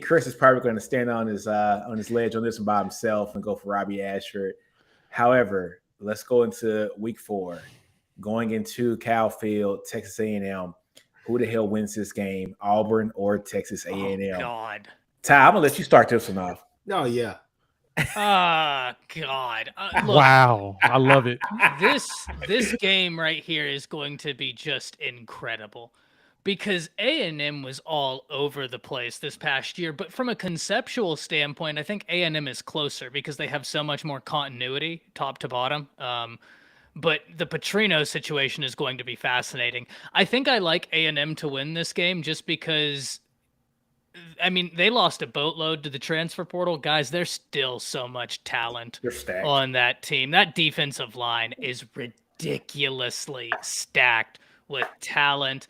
Chris is probably going to stand on his ledge on this one by himself and go for Robbie Ashford. However, let's go into week 4, going into Cal Field, Texas A&M. Who the hell wins this game, Auburn or Texas A&M? Oh, God. Ty, I'm going to let you start this one off. Oh, yeah. God. Look, wow. I love it. This game right here is going to be just incredible because A&M was all over the place this past year. But from a conceptual standpoint, I think A&M is closer because they have so much more continuity top to bottom. But the Petrino situation is going to be fascinating. I think I like A&M to win this game just because, I mean, they lost a boatload to the transfer portal. Guys, there's still so much talent on that team. That defensive line is ridiculously stacked with talent.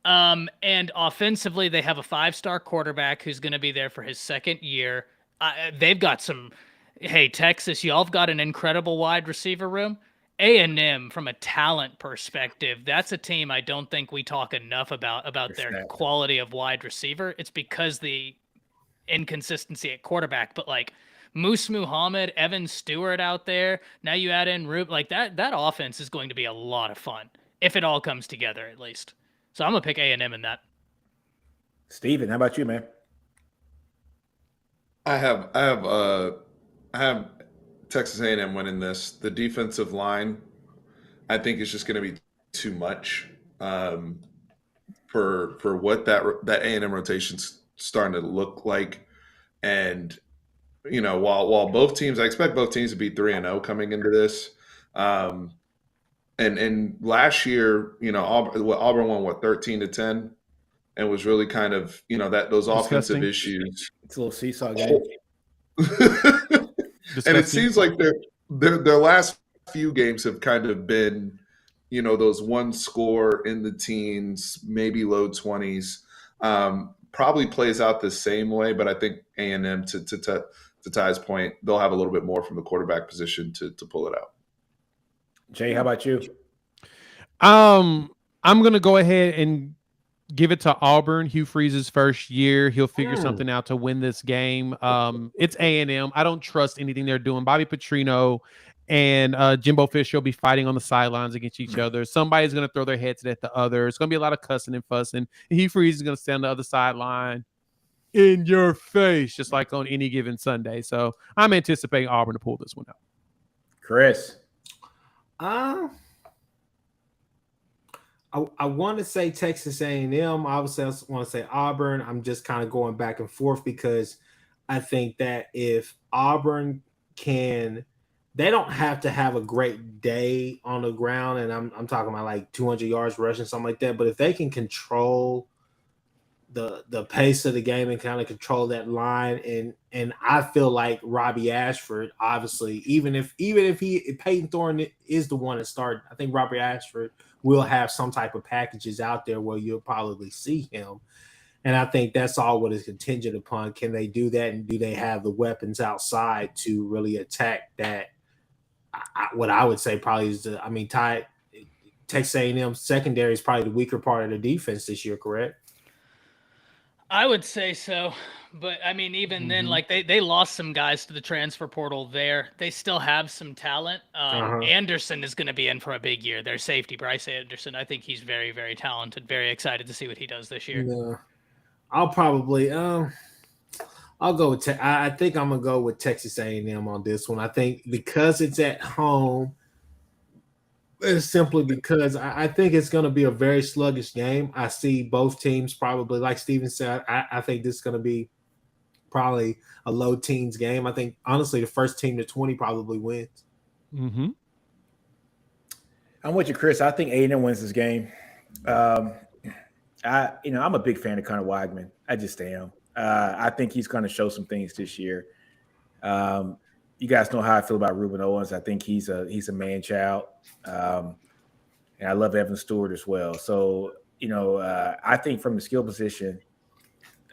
And offensively, they have a 5-star quarterback who's going to be there for his second year. They've got Texas, y'all have got an incredible wide receiver room. A&M, from a talent perspective, that's a team I don't think we talk enough about their quality of wide receiver. It's because the inconsistency at quarterback, but Moose Muhammad, Evan Stewart out there, now you add in Rube, that offense is going to be a lot of fun if it all comes together at least. So I'm gonna pick A&M in that. Steven, how about you, man? I have Texas A&M winning this. The defensive line, I think, is just going to be too much for what that A&M rotation's starting to look like. And while both teams, I expect both teams to be 3-0 coming into this. And last year, Auburn won 13-10, and was really kind of those offensive issues. It's a little seesaw game. And it seems like their last few games have kind of been, those one score in the teens, maybe low 20s. Probably plays out the same way, but I think A&M to to Ty's point, they'll have a little bit more from the quarterback position to pull it out. Jay, how about you? I'm gonna go ahead and give it to Auburn. Hugh Freeze's first year, he'll figure something out to win this game. It's A&M. I don't trust anything they're doing. Bobby Petrino and Jimbo Fisher will be fighting on the sidelines against each other. Somebody's going to throw their heads at the other. It's going to be a lot of cussing and fussing. And Hugh Freeze is going to stand on the other sideline in your face, just like on any given Sunday. So I'm anticipating Auburn to pull this one out. Chris. I want to say Texas A&M. Obviously, I want to say Auburn. I'm just kind of going back and forth because I think that if Auburn can – they don't have to have a great day on the ground, and I'm talking about like 200 yards rushing, something like that. But if they can control the pace of the game and kind of control that line, and I feel like Robbie Ashford, obviously, even if Peyton Thorne is the one to start, I think Robbie Ashford will have some type of packages out there where you'll probably see him. And I think that's all what is contingent upon. Can they do that, and do they have the weapons outside to really attack that? What I would say probably is Texas A&M secondary is probably the weaker part of the defense this year, correct? I would say so, but I mean, even then, like they lost some guys to the transfer portal there. They still have some talent. Anderson is going to be in for a big year. Their safety, Bryce Anderson. I think he's very, very talented. Very excited to see what he does this year. Yeah. I'll probably I'll go with I think I'm gonna go with Texas A&M on this one. I think because it's at home, it's simply because I think it's gonna be a very sluggish game. I see both teams probably, like Steven said, I think this is gonna be probably a low teens game. I think honestly the first team to 20 probably wins. I'm with you, Chris. I think A&M wins this game. I'm a big fan of Connor Weigman. I just am. I think he's going to show some things this year. You guys know how I feel about Ruben Owens. I think he's a man child, and I love Evan Stewart as well. So I think from the skill position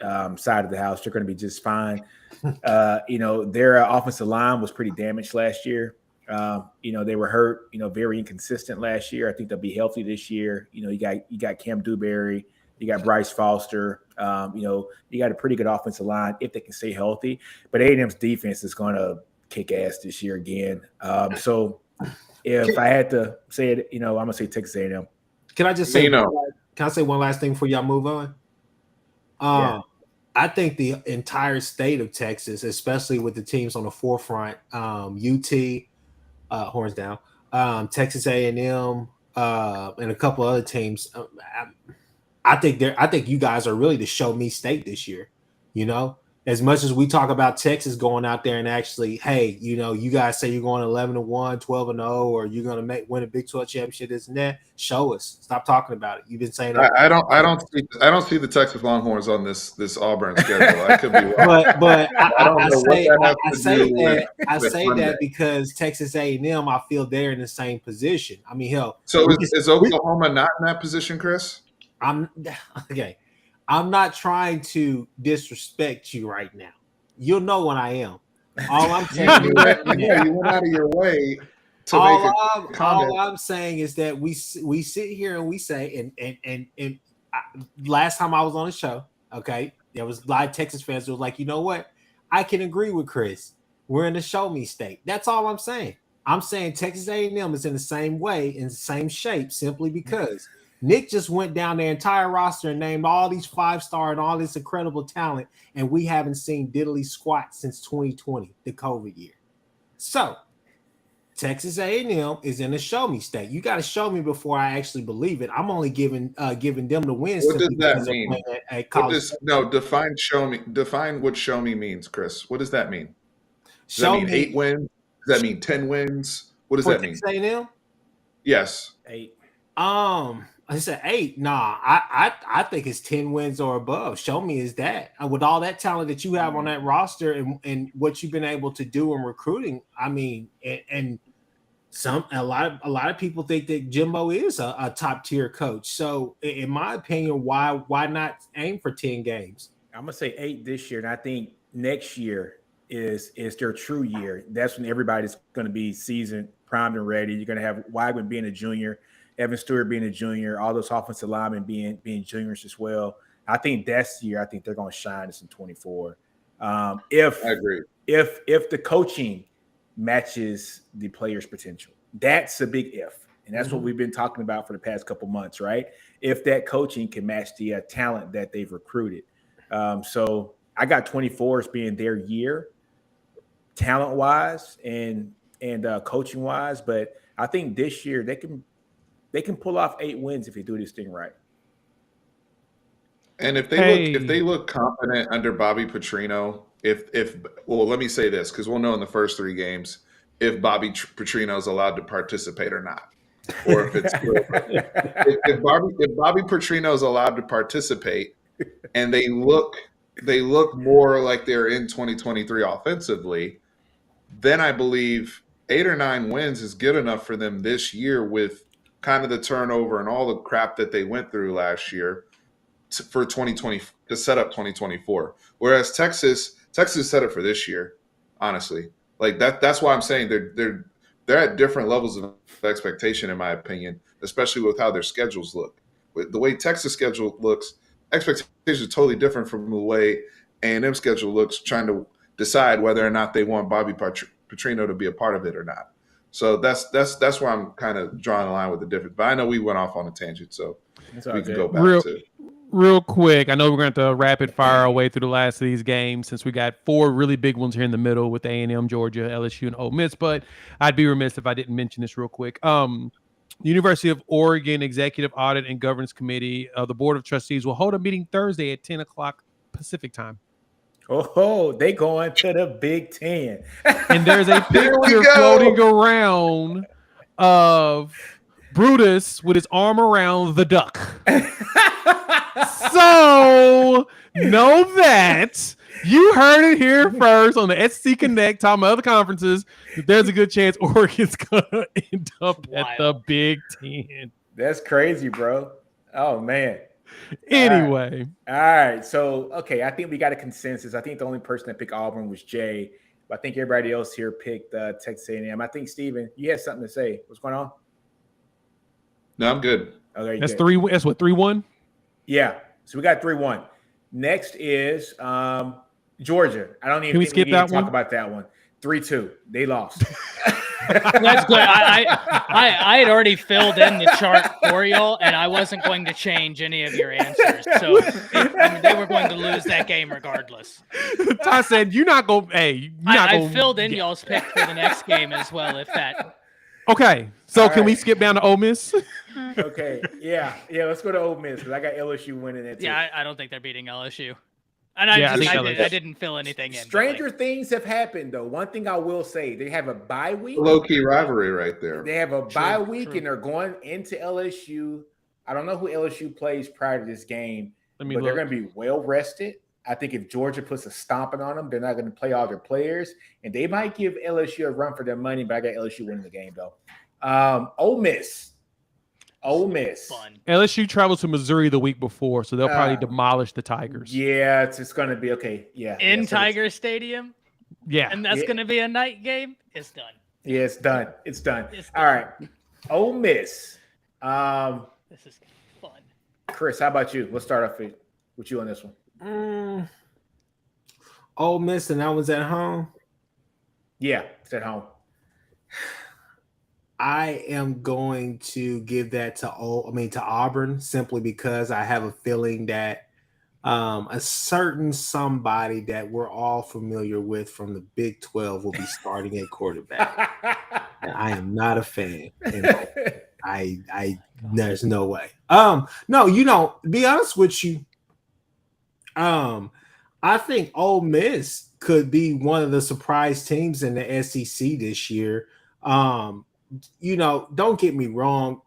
side of the house, they're going to be just fine. Their offensive line was pretty damaged last year. They were hurt. Very inconsistent last year. I think they'll be healthy this year. You got Cam Dewberry. You got Bryce Foster. You got a pretty good offensive line if they can stay healthy. But A&M's defense is going to kick ass this year again. So if I had to say it, I'm going to say Texas A&M. Can I just say, can I say one last thing before y'all move on? Yeah. I think the entire state of Texas, especially with the teams on the forefront, UT, horns down, Texas A&M, and a couple other teams. I think you guys are really the show me state this year. As much as we talk about Texas going out there and actually, hey, you guys say you're going 11-1, 12-0, or you're going to win a Big 12 championship, this and that. Show us. Stop talking about it. You've been saying that. I don't see the Texas Longhorns on this Auburn schedule. I could be wrong. But I say that because Texas A&M, I feel they're in the same position. I mean, hell. So is Oklahoma not in that position, Chris? I'm not trying to disrespect you right now. You'll know when I am. All I'm saying you went out of your way to make a comment. All I'm saying is that we sit here and we say, and last time I was on the show, okay, there was a lot of Texas fans who was like, you know what? I can agree with Chris. We're in the show me state. That's all I'm saying. I'm saying Texas A&M is in the same way, in the same shape, simply because Nick just went down their entire roster and named all these 5-star and all this incredible talent, and we haven't seen diddly squat since 2020, the COVID year. So, Texas A&M is in a show me state. You got to show me before I actually believe it. I'm only giving them the wins. What does that mean? Define show me. Define what show me means, Chris. What does that mean? Does that mean 8 wins? Does that mean 10 wins? What does that mean? Texas A&M? Yes. 8. I said 8. Nah, I think it's 10 wins or above. Show me is that. With all that talent that you have on that roster and what you've been able to do in recruiting, I mean, and a lot of people think that Jimbo is a top tier coach. So in my opinion, why not aim for 10 games? I'm gonna say 8 this year, and I think next year is their true year. That's when everybody's going to be seasoned, primed, and ready. You're going to have Weigman being a junior, Evan Stewart being a junior, all those offensive linemen being juniors as well. I think that's the year. I think they're going to shine this in 24. If I agree. If the coaching matches the player's potential, that's a big if, and that's what we've been talking about for the past couple months, right? If that coaching can match the talent that they've recruited. So I got 24 as being their year, talent wise and coaching wise. But I think this year they can pull off 8 wins if they do this thing right. And if they look confident under Bobby Petrino, well, let me say this, because we'll know in the first 3 games if Bobby Petrino is allowed to participate or not, or if it's if Bobby Petrino is allowed to participate, and they look more like they're in 2023 offensively, then I believe 8 or 9 wins is good enough for them this year with kind of the turnover and all the crap that they went through last year for 2020 to set up 2024. Whereas Texas set it for this year, honestly. Like that's why I'm saying they're at different levels of expectation, in my opinion, especially with how their schedules look. With the way Texas schedule looks, expectations are totally different from the way A&M schedule looks, trying to decide whether or not they want Bobby Petrino to be a part of it or not. So that's where I'm kind of drawing a line with the difference. But I know we went off on a tangent, so we can go back to real quick. I know we're going to rapid fire our way through the last of these games since we got 4 really big ones here in the middle with A&M, Georgia, LSU, and Ole Miss. But I'd be remiss if I didn't mention this real quick. University of Oregon Executive Audit and Governance Committee, the Board of Trustees will hold a meeting Thursday at 10 o'clock Pacific time. Oh, they going to the Big Ten. And there's a picture floating around of Brutus with his arm around the duck. So know that you heard it here first on the SC Connect, talking about other conferences. There's a good chance Oregon's gonna end up at the Big Ten. That's crazy, bro. Oh man. Anyway, all right. So okay, I think we got a consensus. I think the only person that picked Auburn was Jay, but I think everybody else here picked Texas A&M. I think Steven, you had something to say. What's going on? No, I'm good. Okay, that's 3. That's what 3-1. Yeah. So we got 3-1. Next is Georgia. I don't even think we need to talk about that one. 3-2. They lost. That's good. I had already filled in the chart for y'all, and I wasn't going to change any of your answers. So they were going to lose that game regardless. Ty said, "You're not going." Hey, I filled in y'all's pick for the next game as well. If that. Okay, so can we skip down to Ole Miss? Okay, yeah. Let's go to Ole Miss because I got LSU winning it too. Yeah, I don't think they're beating LSU. And I didn't fill anything in. Stranger things have happened, though. One thing I will say, they have a bye week. Low-key rivalry right there. They have a bye week, and they're going into LSU. I don't know who LSU plays prior to this game, but they're going to be well-rested. I think if Georgia puts a stomping on them, they're not going to play all their players, and they might give LSU a run for their money, but I got LSU winning the game, though. Ole Miss. Fun. LSU travels to Missouri the week before, so they'll probably demolish the Tigers. Yeah, it's going to be okay. Yeah. In Tiger Stadium? Yeah. And that's going to be a night game? It's done. Yeah, it's done. It's done. All right. Ole Miss. This is fun. Chris, how about you? Let's start off with you on this one. Ole Miss, and that was at home? Yeah, it's at home. I am going to give that to Auburn simply because I have a feeling that a certain somebody that we're all familiar with from the Big 12 will be starting at quarterback. And I am not a fan. And I there's no way. No, to be honest with you, I think Ole Miss could be one of the surprise teams in the SEC this year. Don't get me wrong.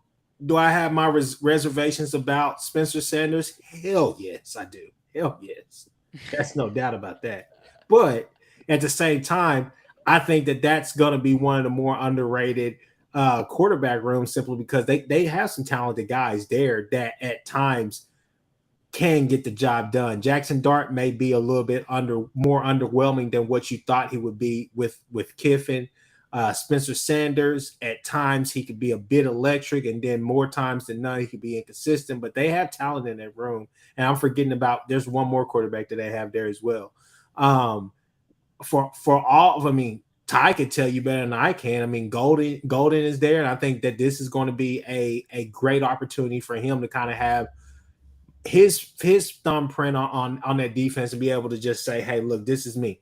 Do I have my reservations about Spencer Sanders? Hell yes, I do. Hell yes. That's no doubt about that. But at the same time, I think that that's going to be one of the more underrated quarterback rooms simply because they have some talented guys there that at times can get the job done. Jackson Dart may be a little bit more underwhelming than what you thought he would be with Kiffin. Spencer Sanders, at times he could be a bit electric, and then more times than none he could be inconsistent. But they have talent in that room, and I'm forgetting about there's one more quarterback that they have there as well. For all of, I mean, Ty could tell you better than I can. I mean, Golden is there, and I think that this is going to be a great opportunity for him to kind of have his thumbprint on that defense and be able to just say, hey, look, this is me.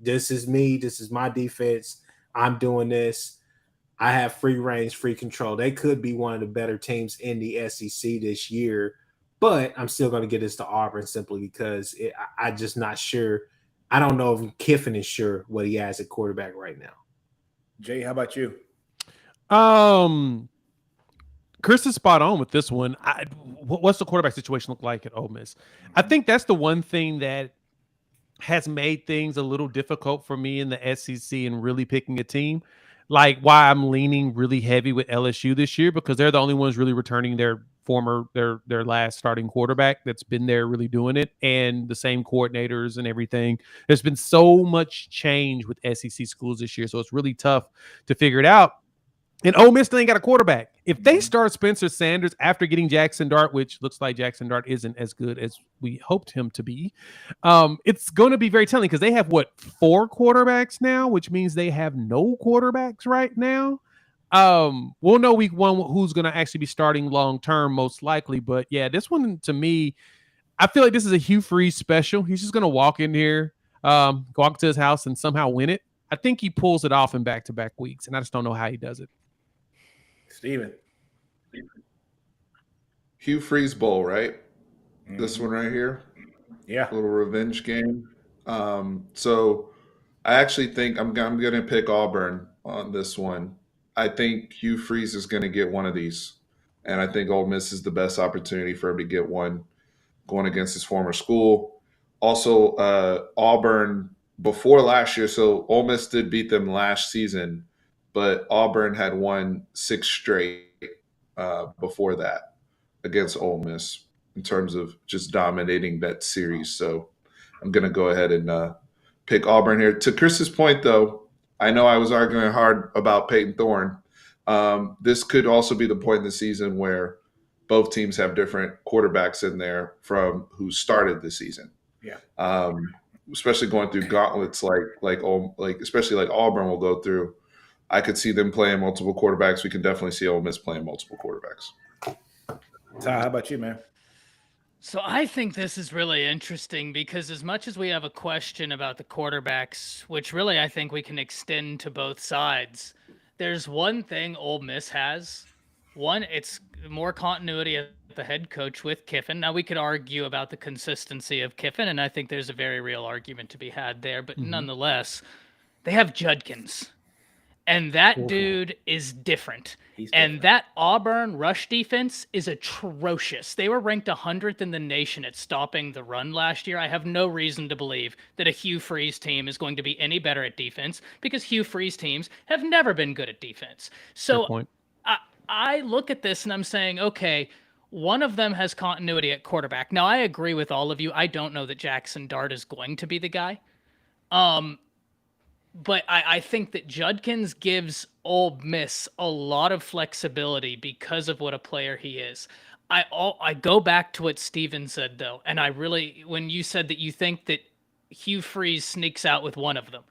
This is me. This is my defense. I'm doing this. I have free range, free control. They could be one of the better teams in the SEC this year, but I'm still going to get this to Auburn simply because I'm just not sure. I don't know if Kiffin is sure what he has at quarterback right now. Jay, how about you? Chris is spot on with this one. What's the quarterback situation look like at Ole Miss? I think that's the one thing that has made things a little difficult for me in the SEC and really picking a team. Like why I'm leaning really heavy with LSU this year, because they're the only ones really returning their last starting quarterback that's been there really doing it, and the same coordinators and everything. There's been so much change with SEC schools this year, so it's really tough to figure it out. And Ole Miss ain't got a quarterback. If they start Spencer Sanders after getting Jackson Dart, which looks like Jackson Dart isn't as good as we hoped him to be, it's going to be very telling because they have, 4 quarterbacks now, which means they have no quarterbacks right now. We'll know week 1 who's going to actually be starting long-term, most likely. But, yeah, this one, to me, I feel like this is a Hugh Freeze special. He's just going to walk in here, go up to his house, and somehow win it. I think he pulls it off in back-to-back weeks, and I just don't know how he does it. Steven. Hugh Freeze Bowl, right? This one right here. Yeah. A little revenge game. So I actually think I'm going to pick Auburn on this one. I think Hugh Freeze is going to get one of these. And I think Ole Miss is the best opportunity for him to get one going against his former school. Also, Auburn before last year. So Ole Miss did beat them last season, but Auburn had won 6 straight before that against Ole Miss in terms of just dominating that series. So I'm going to go ahead and pick Auburn here. To Chris's point, though, I know I was arguing hard about Peyton Thorne. This could also be the point in the season where both teams have different quarterbacks in there from who started the season. Yeah. Especially going through gauntlets like especially like Auburn will go through. I could see them playing multiple quarterbacks. We can definitely see Ole Miss playing multiple quarterbacks. Ty, how about you, man? So I think this is really interesting because as much as we have a question about the quarterbacks, which really I think we can extend to both sides, there's one thing Ole Miss has. One, it's more continuity at the head coach with Kiffin. Now, we could argue about the consistency of Kiffin, and I think there's a very real argument to be had there. But nonetheless, they have Judkins. And that dude is different. And that Auburn rush defense is atrocious. They were ranked 100th in the nation at stopping the run last year. I have no reason to believe that a Hugh Freeze team is going to be any better at defense because Hugh Freeze teams have never been good at defense. So I look at this and I'm saying, okay, one of them has continuity at quarterback. Now, I agree with all of you. I don't know that Jackson Dart is going to be the guy. But I think that Judkins gives Ole Miss a lot of flexibility because of what a player he is. I go back to what Steven said, though, and when you said that you think that Hugh Freeze sneaks out with one of them,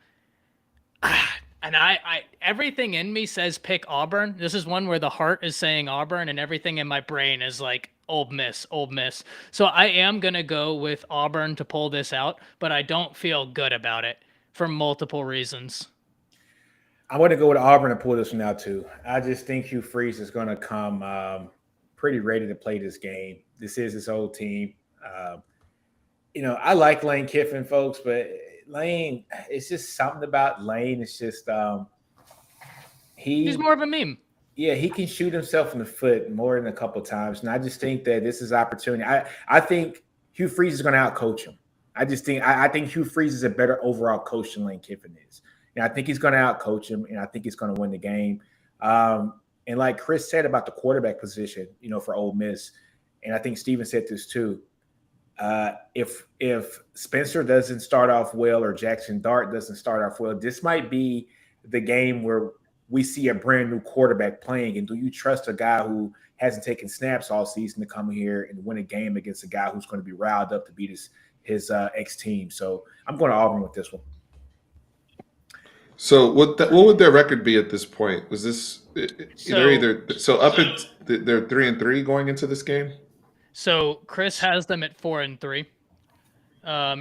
and I everything in me says pick Auburn. This is one where the heart is saying Auburn, and everything in my brain is like Ole Miss. So I am going to go with Auburn to pull this out, but I don't feel good about it. For multiple reasons. I want to go with Auburn and pull this one out too. I just think Hugh Freeze is going to come pretty ready to play this game. This is his old team. I like Lane Kiffin, folks, but Lane, it's just something about Lane. It's just he's more of a meme. Yeah, he can shoot himself in the foot more than a couple of times. And I just think that this is opportunity. I think Hugh Freeze is going to outcoach him. I think Hugh Freeze is a better overall coach than Lane Kiffin is. And I think he's going to outcoach him, and I think he's going to win the game. And like Chris said about the quarterback position, for Ole Miss, and I think Steven said this too, If Spencer doesn't start off well or Jackson Dart doesn't start off well, this might be the game where we see a brand new quarterback playing. And do you trust a guy who hasn't taken snaps all season to come here and win a game against a guy who's going to be riled up to beat his ex team? So I'm going to Auburn with this one. So what would their record be at this point? Was this they're 3-3 going into this game? So Chris has them at 4-3.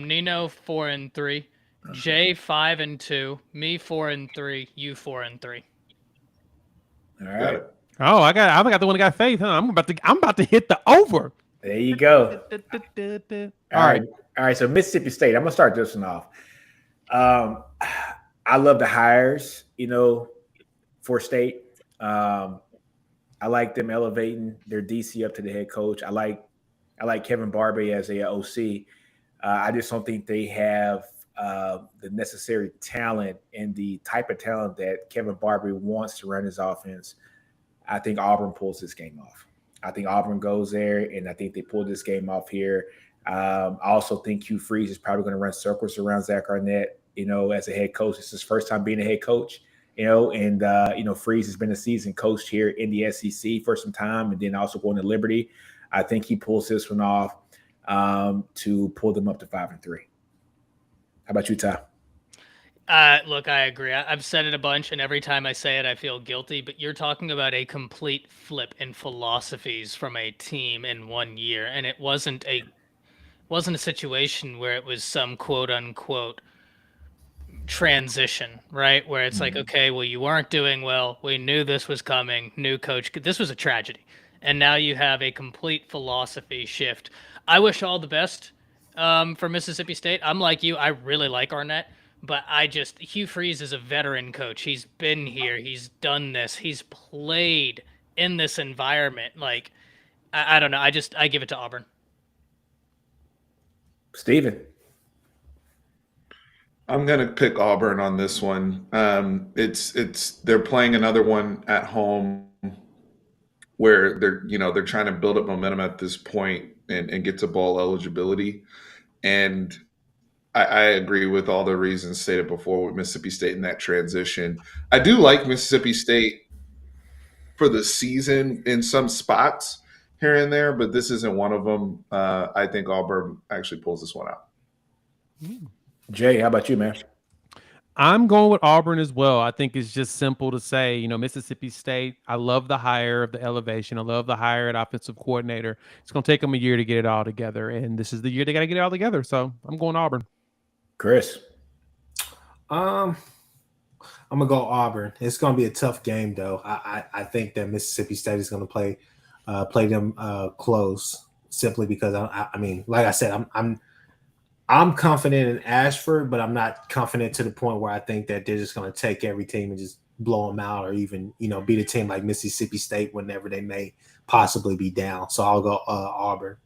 Nino 4-3. Jay 5-2. Me 4-3. You 4-3. All right. Oh, I got the one that got faith, huh? I'm about to hit the over. There you go. All right. So Mississippi State. I'm gonna start this one off. I love the hires, for State. I like them elevating their DC up to the head coach. I like Kevin Barbie as a OC. I just don't think they have the necessary talent and the type of talent that Kevin Barbie wants to run his offense. I think Auburn pulls this game off. I think Auburn goes there, and I think they pull this game off here. I also think Hugh Freeze is probably going to run circles around Zach Arnett, as a head coach. It's his first time being a head coach, and Freeze has been a seasoned coach here in the SEC for some time, and then also going to Liberty. I think he pulls this one off to pull them up to 5-3. How about you, Ty? Look, I agree. I've said it a bunch, and every time I say it, I feel guilty. But you're talking about a complete flip in philosophies from a team in 1 year, and it wasn't a situation where it was some quote unquote transition, right? Where it's like, okay, well, you weren't doing well. We knew this was coming. New coach. This was a tragedy, and now you have a complete philosophy shift. I wish all the best for Mississippi State. I'm like you. I really like Arnett. But Hugh Freeze is a veteran coach. He's been here. He's done this. He's played in this environment. Like, I don't know. I give it to Auburn. Steven. I'm gonna pick Auburn on this one. They're playing another one at home where they're trying to build up momentum at this point and get to bowl eligibility. And I agree with all the reasons stated before with Mississippi State in that transition. I do like Mississippi State for the season in some spots here and there, but this isn't one of them. I think Auburn actually pulls this one out. Jay, how about you, man? I'm going with Auburn as well. I think it's just simple to say, Mississippi State, I love the hire of the elevation. I love the hire at offensive coordinator. It's going to take them a year to get it all together, and this is the year they got to get it all together. So I'm going Auburn. Chris. I'm gonna go Auburn. It's gonna be a tough game, though. I think that Mississippi State is gonna play them close, simply because I mean, like I said, I'm confident in Ashford, but I'm not confident to the point where I think that they're just gonna take every team and just blow them out, or even beat a team like Mississippi State whenever they may possibly be down. So I'll go Auburn.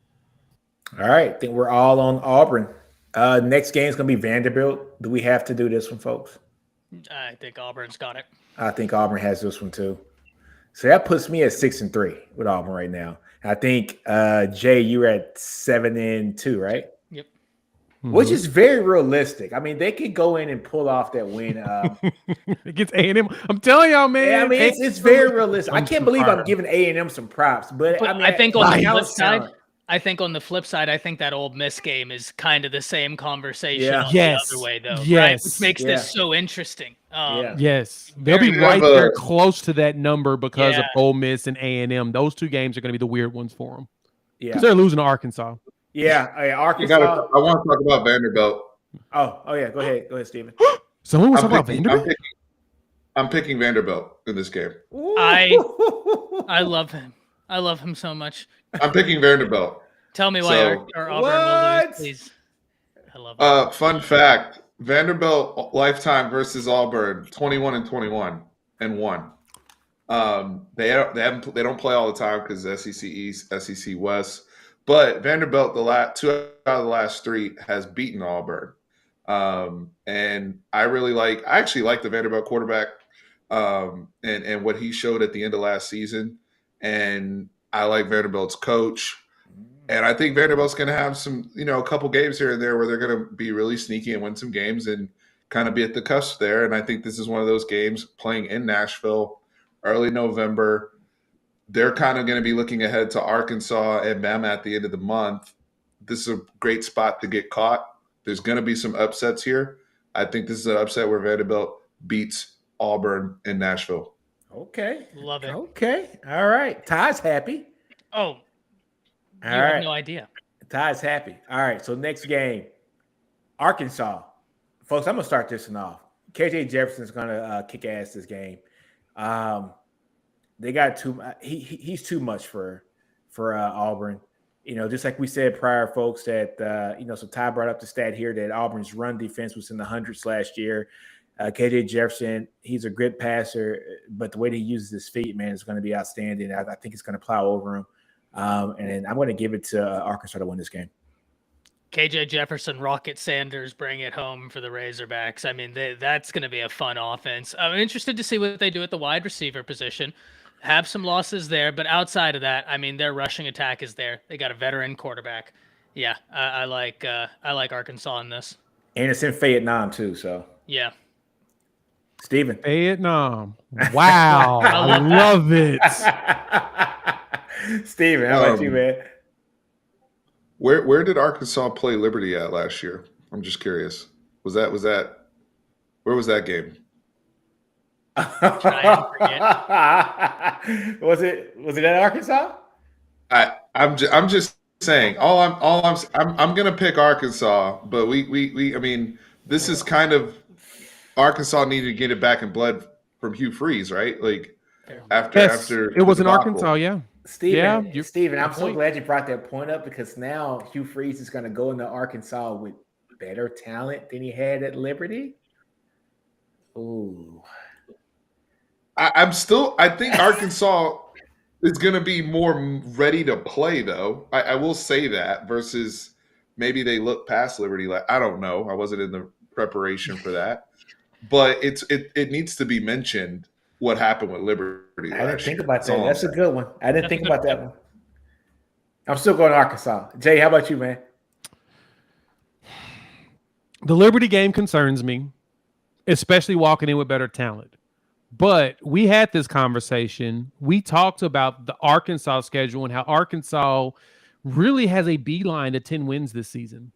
All right, I think we're all on Auburn. Next game is going to be Vanderbilt. Do we have to do this one, folks? I think Auburn's got it. I think Auburn has this one too. So that puts me at 6-3 with Auburn right now. I think Jay, you're at 7-2, right? Yep. Which is very realistic. I mean, they could go in and pull off that win. Against A&M. I'm telling y'all, man. Yeah, I mean, it's very realistic. I can't believe I'm giving A&M some props, but I mean, I think on the flip side. I think that Ole Miss game is kind of the same conversation on the other way, though, right? Which makes this so interesting. Yes, they'll be right there close to that number because of Ole Miss and A&M. Those two games are going to be the weird ones for them. Yeah, because they're losing to Arkansas. Arkansas. I want to talk about Vanderbilt. Oh yeah, go ahead, Steven. Someone was talking about Vanderbilt. I'm picking Vanderbilt in this game. I love him. I love him so much. I'm picking Vanderbilt. Tell me why our Auburn will lose, please. I love it. Fun fact: Vanderbilt lifetime versus Auburn, 21-21 and 1. They don't play all the time because SEC East, SEC West, but Vanderbilt two out of the last 3 has beaten Auburn, and I actually like the Vanderbilt quarterback, and what he showed at the end of last season, and I like Vanderbilt's coach. And I think Vanderbilt's going to have some, a couple games here and there where they're going to be really sneaky and win some games and kind of be at the cusp there. And I think this is one of those games playing in Nashville, early November. They're kind of going to be looking ahead to Arkansas and Bama at the end of the month. This is a great spot to get caught. There's going to be some upsets here. I think this is an upset where Vanderbilt beats Auburn in Nashville. Okay. Love it. Okay. All right. Ty's happy. Oh, you All have right. no idea. Ty's happy. All right. So next game, Arkansas. Folks, I'm going to start this one off. KJ Jefferson's going to kick ass this game. They got he's too much for Auburn. Just like we said prior, folks, that so Ty brought up the stat here that Auburn's run defense was in the hundreds last year. KJ Jefferson, he's a good passer, but the way that he uses his feet, man, is going to be outstanding. I think it's going to plow over him. And then I'm going to give it to Arkansas to win this game. KJ Jefferson, Rocket Sanders, bring it home for the Razorbacks. I mean, that's going to be a fun offense. I'm interested to see what they do at the wide receiver position. Have some losses there, but outside of that, I mean, their rushing attack is there. They got a veteran quarterback. Yeah, I like Arkansas in this. And it's in Vietnam too, so yeah. Steven. Vietnam. Wow. I love it. Steven, how about you, man? Where did Arkansas play Liberty at last year? I'm just curious. Where was that game? Was it at Arkansas? I'm just saying. I'm gonna pick Arkansas, but we I mean, this is kind of Arkansas needed to get it back in blood from Hugh Freeze, right? Like after it was in Arkansas, yeah. Steven, I'm so glad you brought that point up because now Hugh Freeze is going to go into Arkansas with better talent than he had at Liberty. Ooh. I think Arkansas is going to be more ready to play, though. I will say that versus maybe they look past Liberty. I don't know. I wasn't in the preparation for that. But it needs to be mentioned what happened with Liberty. I didn't think about that. That's a good one. I didn't think about that one. I'm still going to Arkansas. Jay, how about you, man? The Liberty game concerns me, especially walking in with better talent. But we had this conversation. We talked about the Arkansas schedule and how Arkansas really has a beeline to 10 wins this season,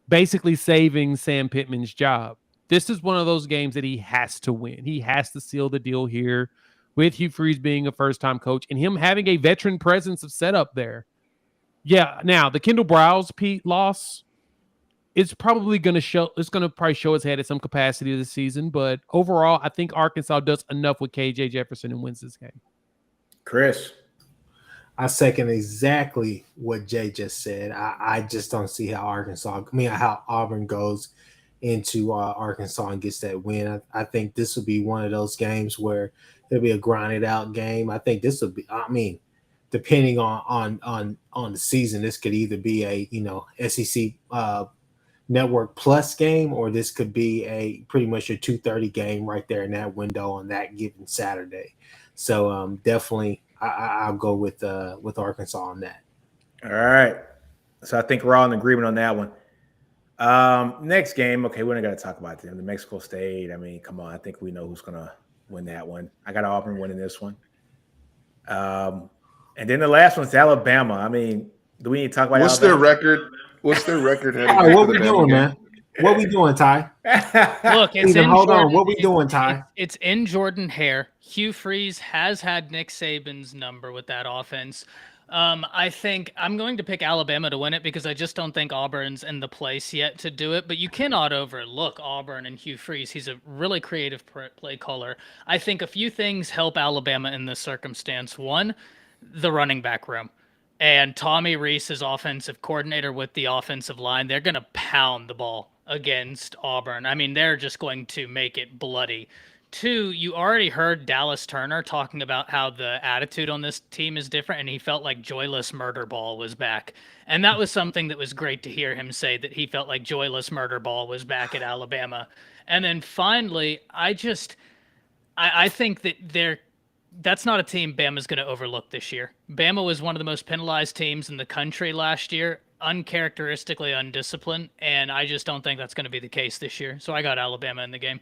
basically saving Sam Pittman's job. This is one of those games that he has to win. He has to seal the deal here with Hugh Freeze being a first-time coach and him having a veteran presence of setup there. Yeah, now the Kendall Browse loss, it's probably going to show. It's going to probably show its head at some capacity this season. But overall, I think Arkansas does enough with KJ Jefferson and wins this game. Chris, I second exactly what Jay just said. I just don't see how how Auburn goes into Arkansas and gets that win. I think this will be one of those games where it'll be a grinded out game. I think this will be. I mean, depending on the season, this could either be a SEC Network Plus game, or this could be a pretty much a 2:30 game right there in that window on that given Saturday. So definitely, I'll go with Arkansas on that. All right. So I think we're all in agreement on that one. Next game. Okay, we're not going to talk about them. The Mexico State. I mean, come on. I think we know who's going to win that one. I got Auburn winning this one. And then the last one's Alabama. I mean, do we need to talk about What's Alabama? their record? What's their record heading All right, what into we the doing, game? man? What we doing, Ty? Look, it's Steven, in hold Jordan, on. What we doing, Ty? It's in Jordan Hare. Hugh Freeze has had Nick Saban's number with that offense. I think I'm going to pick Alabama to win it because I just don't think Auburn's in the place yet to do it. But you cannot overlook Auburn and Hugh Freeze. He's a really creative play caller. I think a few things help Alabama in this circumstance. One, the running back room. And Tommy Rees is offensive coordinator with the offensive line. They're going to pound the ball against Auburn. I mean, they're just going to make it bloody. Two, you already heard Dallas Turner talking about how the attitude on this team is different, and he felt like Joyless Murder Ball was back. And that was something that was great to hear him say, that he felt like Joyless Murder Ball was back at Alabama. And then finally, I think that that's not a team Bama's going to overlook this year. Bama was one of the most penalized teams in the country last year, uncharacteristically undisciplined, and I just don't think that's going to be the case this year. So I got Alabama in the game.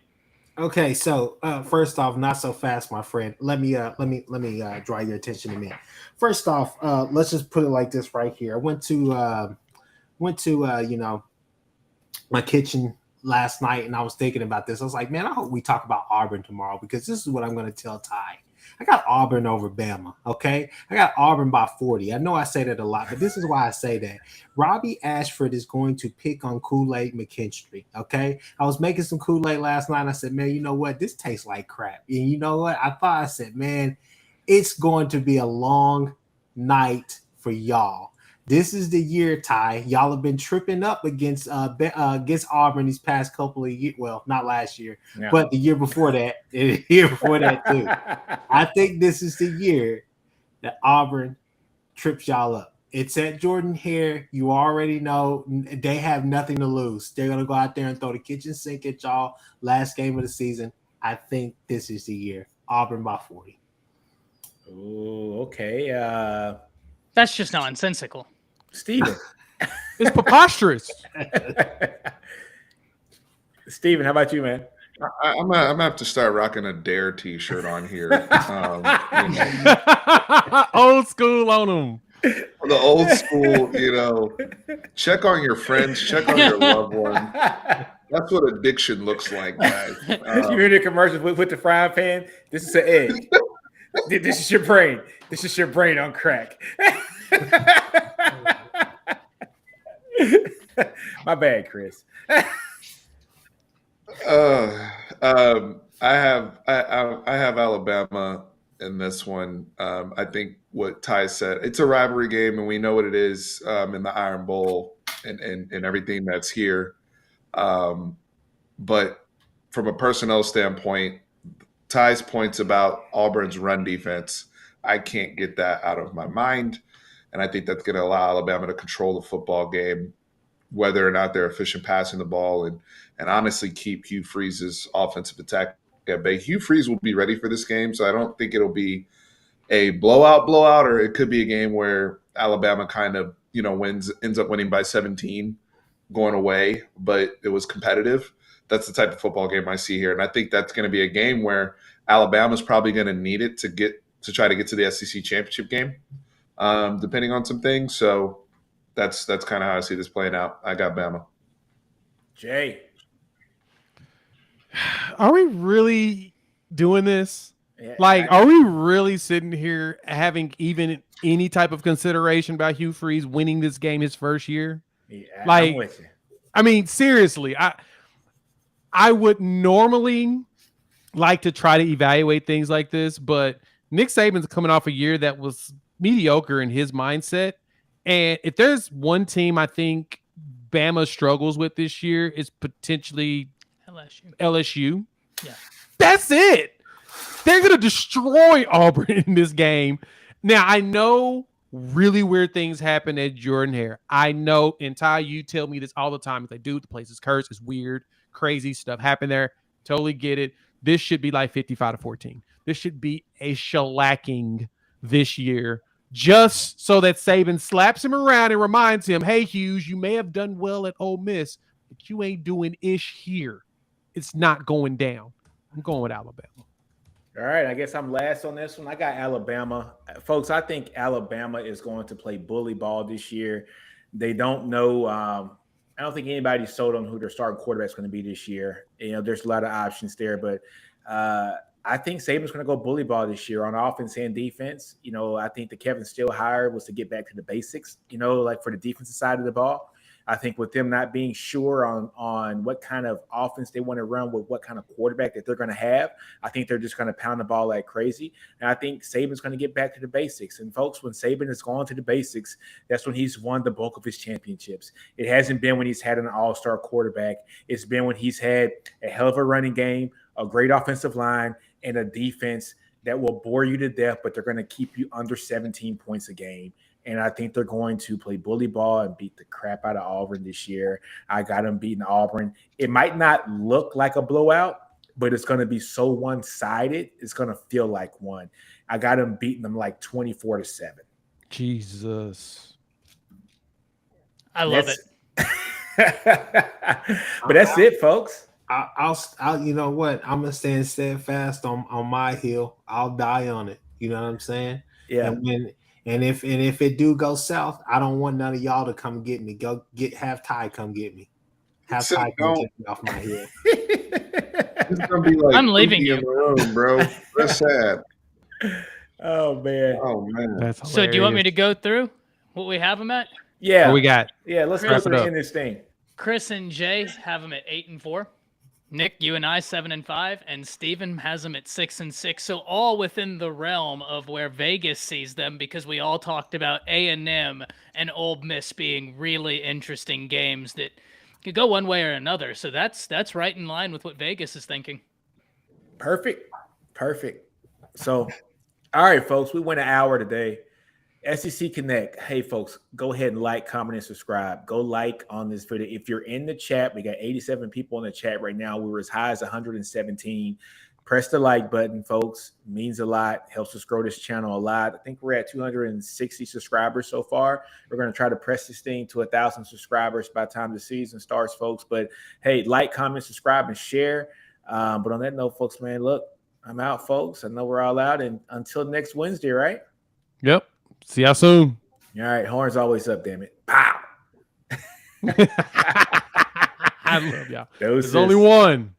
Okay, so first off, not so fast, my friend. Let me draw your attention to me. First off, let's just put it like this right here. I went to my kitchen last night, and I was thinking about this. I was like, man, I hope we talk about Auburn tomorrow, because this is what I'm going to tell Ty. I got Auburn over Bama, okay? I got Auburn by 40. I know I say that a lot, but this is why I say that. Robbie Ashford is going to pick on Kool-Aid McKinstry, okay? I was making some Kool-Aid last night, and I said, man, you know what? This tastes like crap. And you know what? I said, man, it's going to be a long night for y'all. This is the year, Ty. Y'all have been tripping up against Auburn these past couple of years. Well, not last year, but the year before that. The year before that, too. I think this is the year that Auburn trips y'all up. It's at Jordan-Hare. You already know they have nothing to lose. They're going to go out there and throw the kitchen sink at y'all last game of the season. I think this is the year. Auburn by 40. Oh, okay. That's just nonsensical. Steven. It's preposterous. Steven, how about you, man? I'm gonna have to start rocking a Dare T-shirt on here. Old school on them. The old school, check on your friends, check on your loved one. That's what addiction looks like, guys. You hear the commercials with the frying pan? This is an egg. This is your brain. This is your brain on crack. My bad, Chris. I have Alabama in this one. I think what Ty said, it's a rivalry game, and we know what it is in the Iron Bowl and everything that's here. But from a personnel standpoint, Ty's points about Auburn's run defense, I can't get that out of my mind. And I think that's going to allow Alabama to control the football game, whether or not they're efficient passing the ball, and honestly keep Hugh Freeze's offensive attack at bay. Hugh Freeze will be ready for this game, so I don't think it'll be a blowout, or it could be a game where Alabama kind of, ends up winning by 17 going away, but it was competitive. That's the type of football game I see here. And I think that's going to be a game where Alabama's probably going to need it to try to get to the SEC championship game, depending on some things. So that's kind of how I see this playing out. I got Bama. Jay. Are we really doing this? Yeah, Are we really sitting here having even any type of consideration about Hugh Freeze winning this game his first year? Yeah, I'm with you. I mean, seriously, I would normally like to try to evaluate things like this, but Nick Saban's coming off a year that was mediocre in his mindset. And if there's one team I think Bama struggles with this year, it's potentially LSU. Yeah. That's it. They're going to destroy Auburn in this game. Now, I know really weird things happen at Jordan-Hare. I know, and Ty, you tell me this all the time. It's like, dude, the place is cursed. It's weird. Crazy stuff happened there. Totally get it. This should be like 55-14. This should be a shellacking this year, just so that Saban slaps him around and reminds him, hey, Hughes, you may have done well at Ole Miss, but you ain't doing ish here. It's not going down. I'm going with Alabama. All right, I guess I'm last on this one. I got Alabama. Folks, I think Alabama is going to play bully ball this year. They don't know. I don't think anybody's sold on who their starting quarterback is going to be this year. There's a lot of options there, but I think Saban's going to go bully ball this year on offense and defense. I think the Kevin Steele hire was to get back to the basics, like for the defensive side of the ball. I think with them not being sure on what kind of offense they want to run with what kind of quarterback that they're going to have, I think they're just going to pound the ball like crazy. And I think Saban's going to get back to the basics. And folks, when Saban has gone to the basics, that's when he's won the bulk of his championships. It hasn't been when he's had an all-star quarterback. It's been when he's had a hell of a running game, a great offensive line, and a defense that will bore you to death, but they're going to keep you under 17 points a game. And I think they're going to play bully ball and beat the crap out of Auburn this year. I got them beating Auburn. It might not look like a blowout, but it's going to be so one-sided. It's going to feel like one. I got them beating them like 24-7. Jesus. I love it. But that's it, folks. I'll you know what? I'm gonna stand steadfast on my hill. I'll die on it. You know what I'm saying? Yeah. And if it do go south, I don't want none of y'all to come get me. Have Ty come get me. Have Ty come get me off my hill. It's gonna be like I'm leaving you in the room, bro. That's sad. Oh man. Oh man. That's hilarious. So do you want me to go through what we have them at? Yeah. What we got? Yeah, let's go Wrap through it up. in this thing. Chris and Jay have them at 8-4. Nick, you and I 7-5, and Steven has them at 6-6. So all within the realm of where Vegas sees them, because we all talked about A&M and Ole Miss being really interesting games that could go one way or another. So that's right in line with what Vegas is thinking. Perfect. So, all right, folks, we went an hour today. SEC Connect. Hey, folks, go ahead and like, comment, and subscribe. Go like on this video. If you're in the chat, we got 87 people in the chat right now. We were as high as 117. Press the like button, folks. It means a lot. Helps us grow this channel a lot. I think we're at 260 subscribers so far. We're going to try to press this thing to 1,000 subscribers by the time the season starts, folks. But, hey, like, comment, subscribe, and share. But on that note, folks, man, look, I'm out, folks. I know we're all out. And until next Wednesday, right? Yep. See y'all soon. All right. Horns always up, damn it. Pow. I love y'all. There's only one.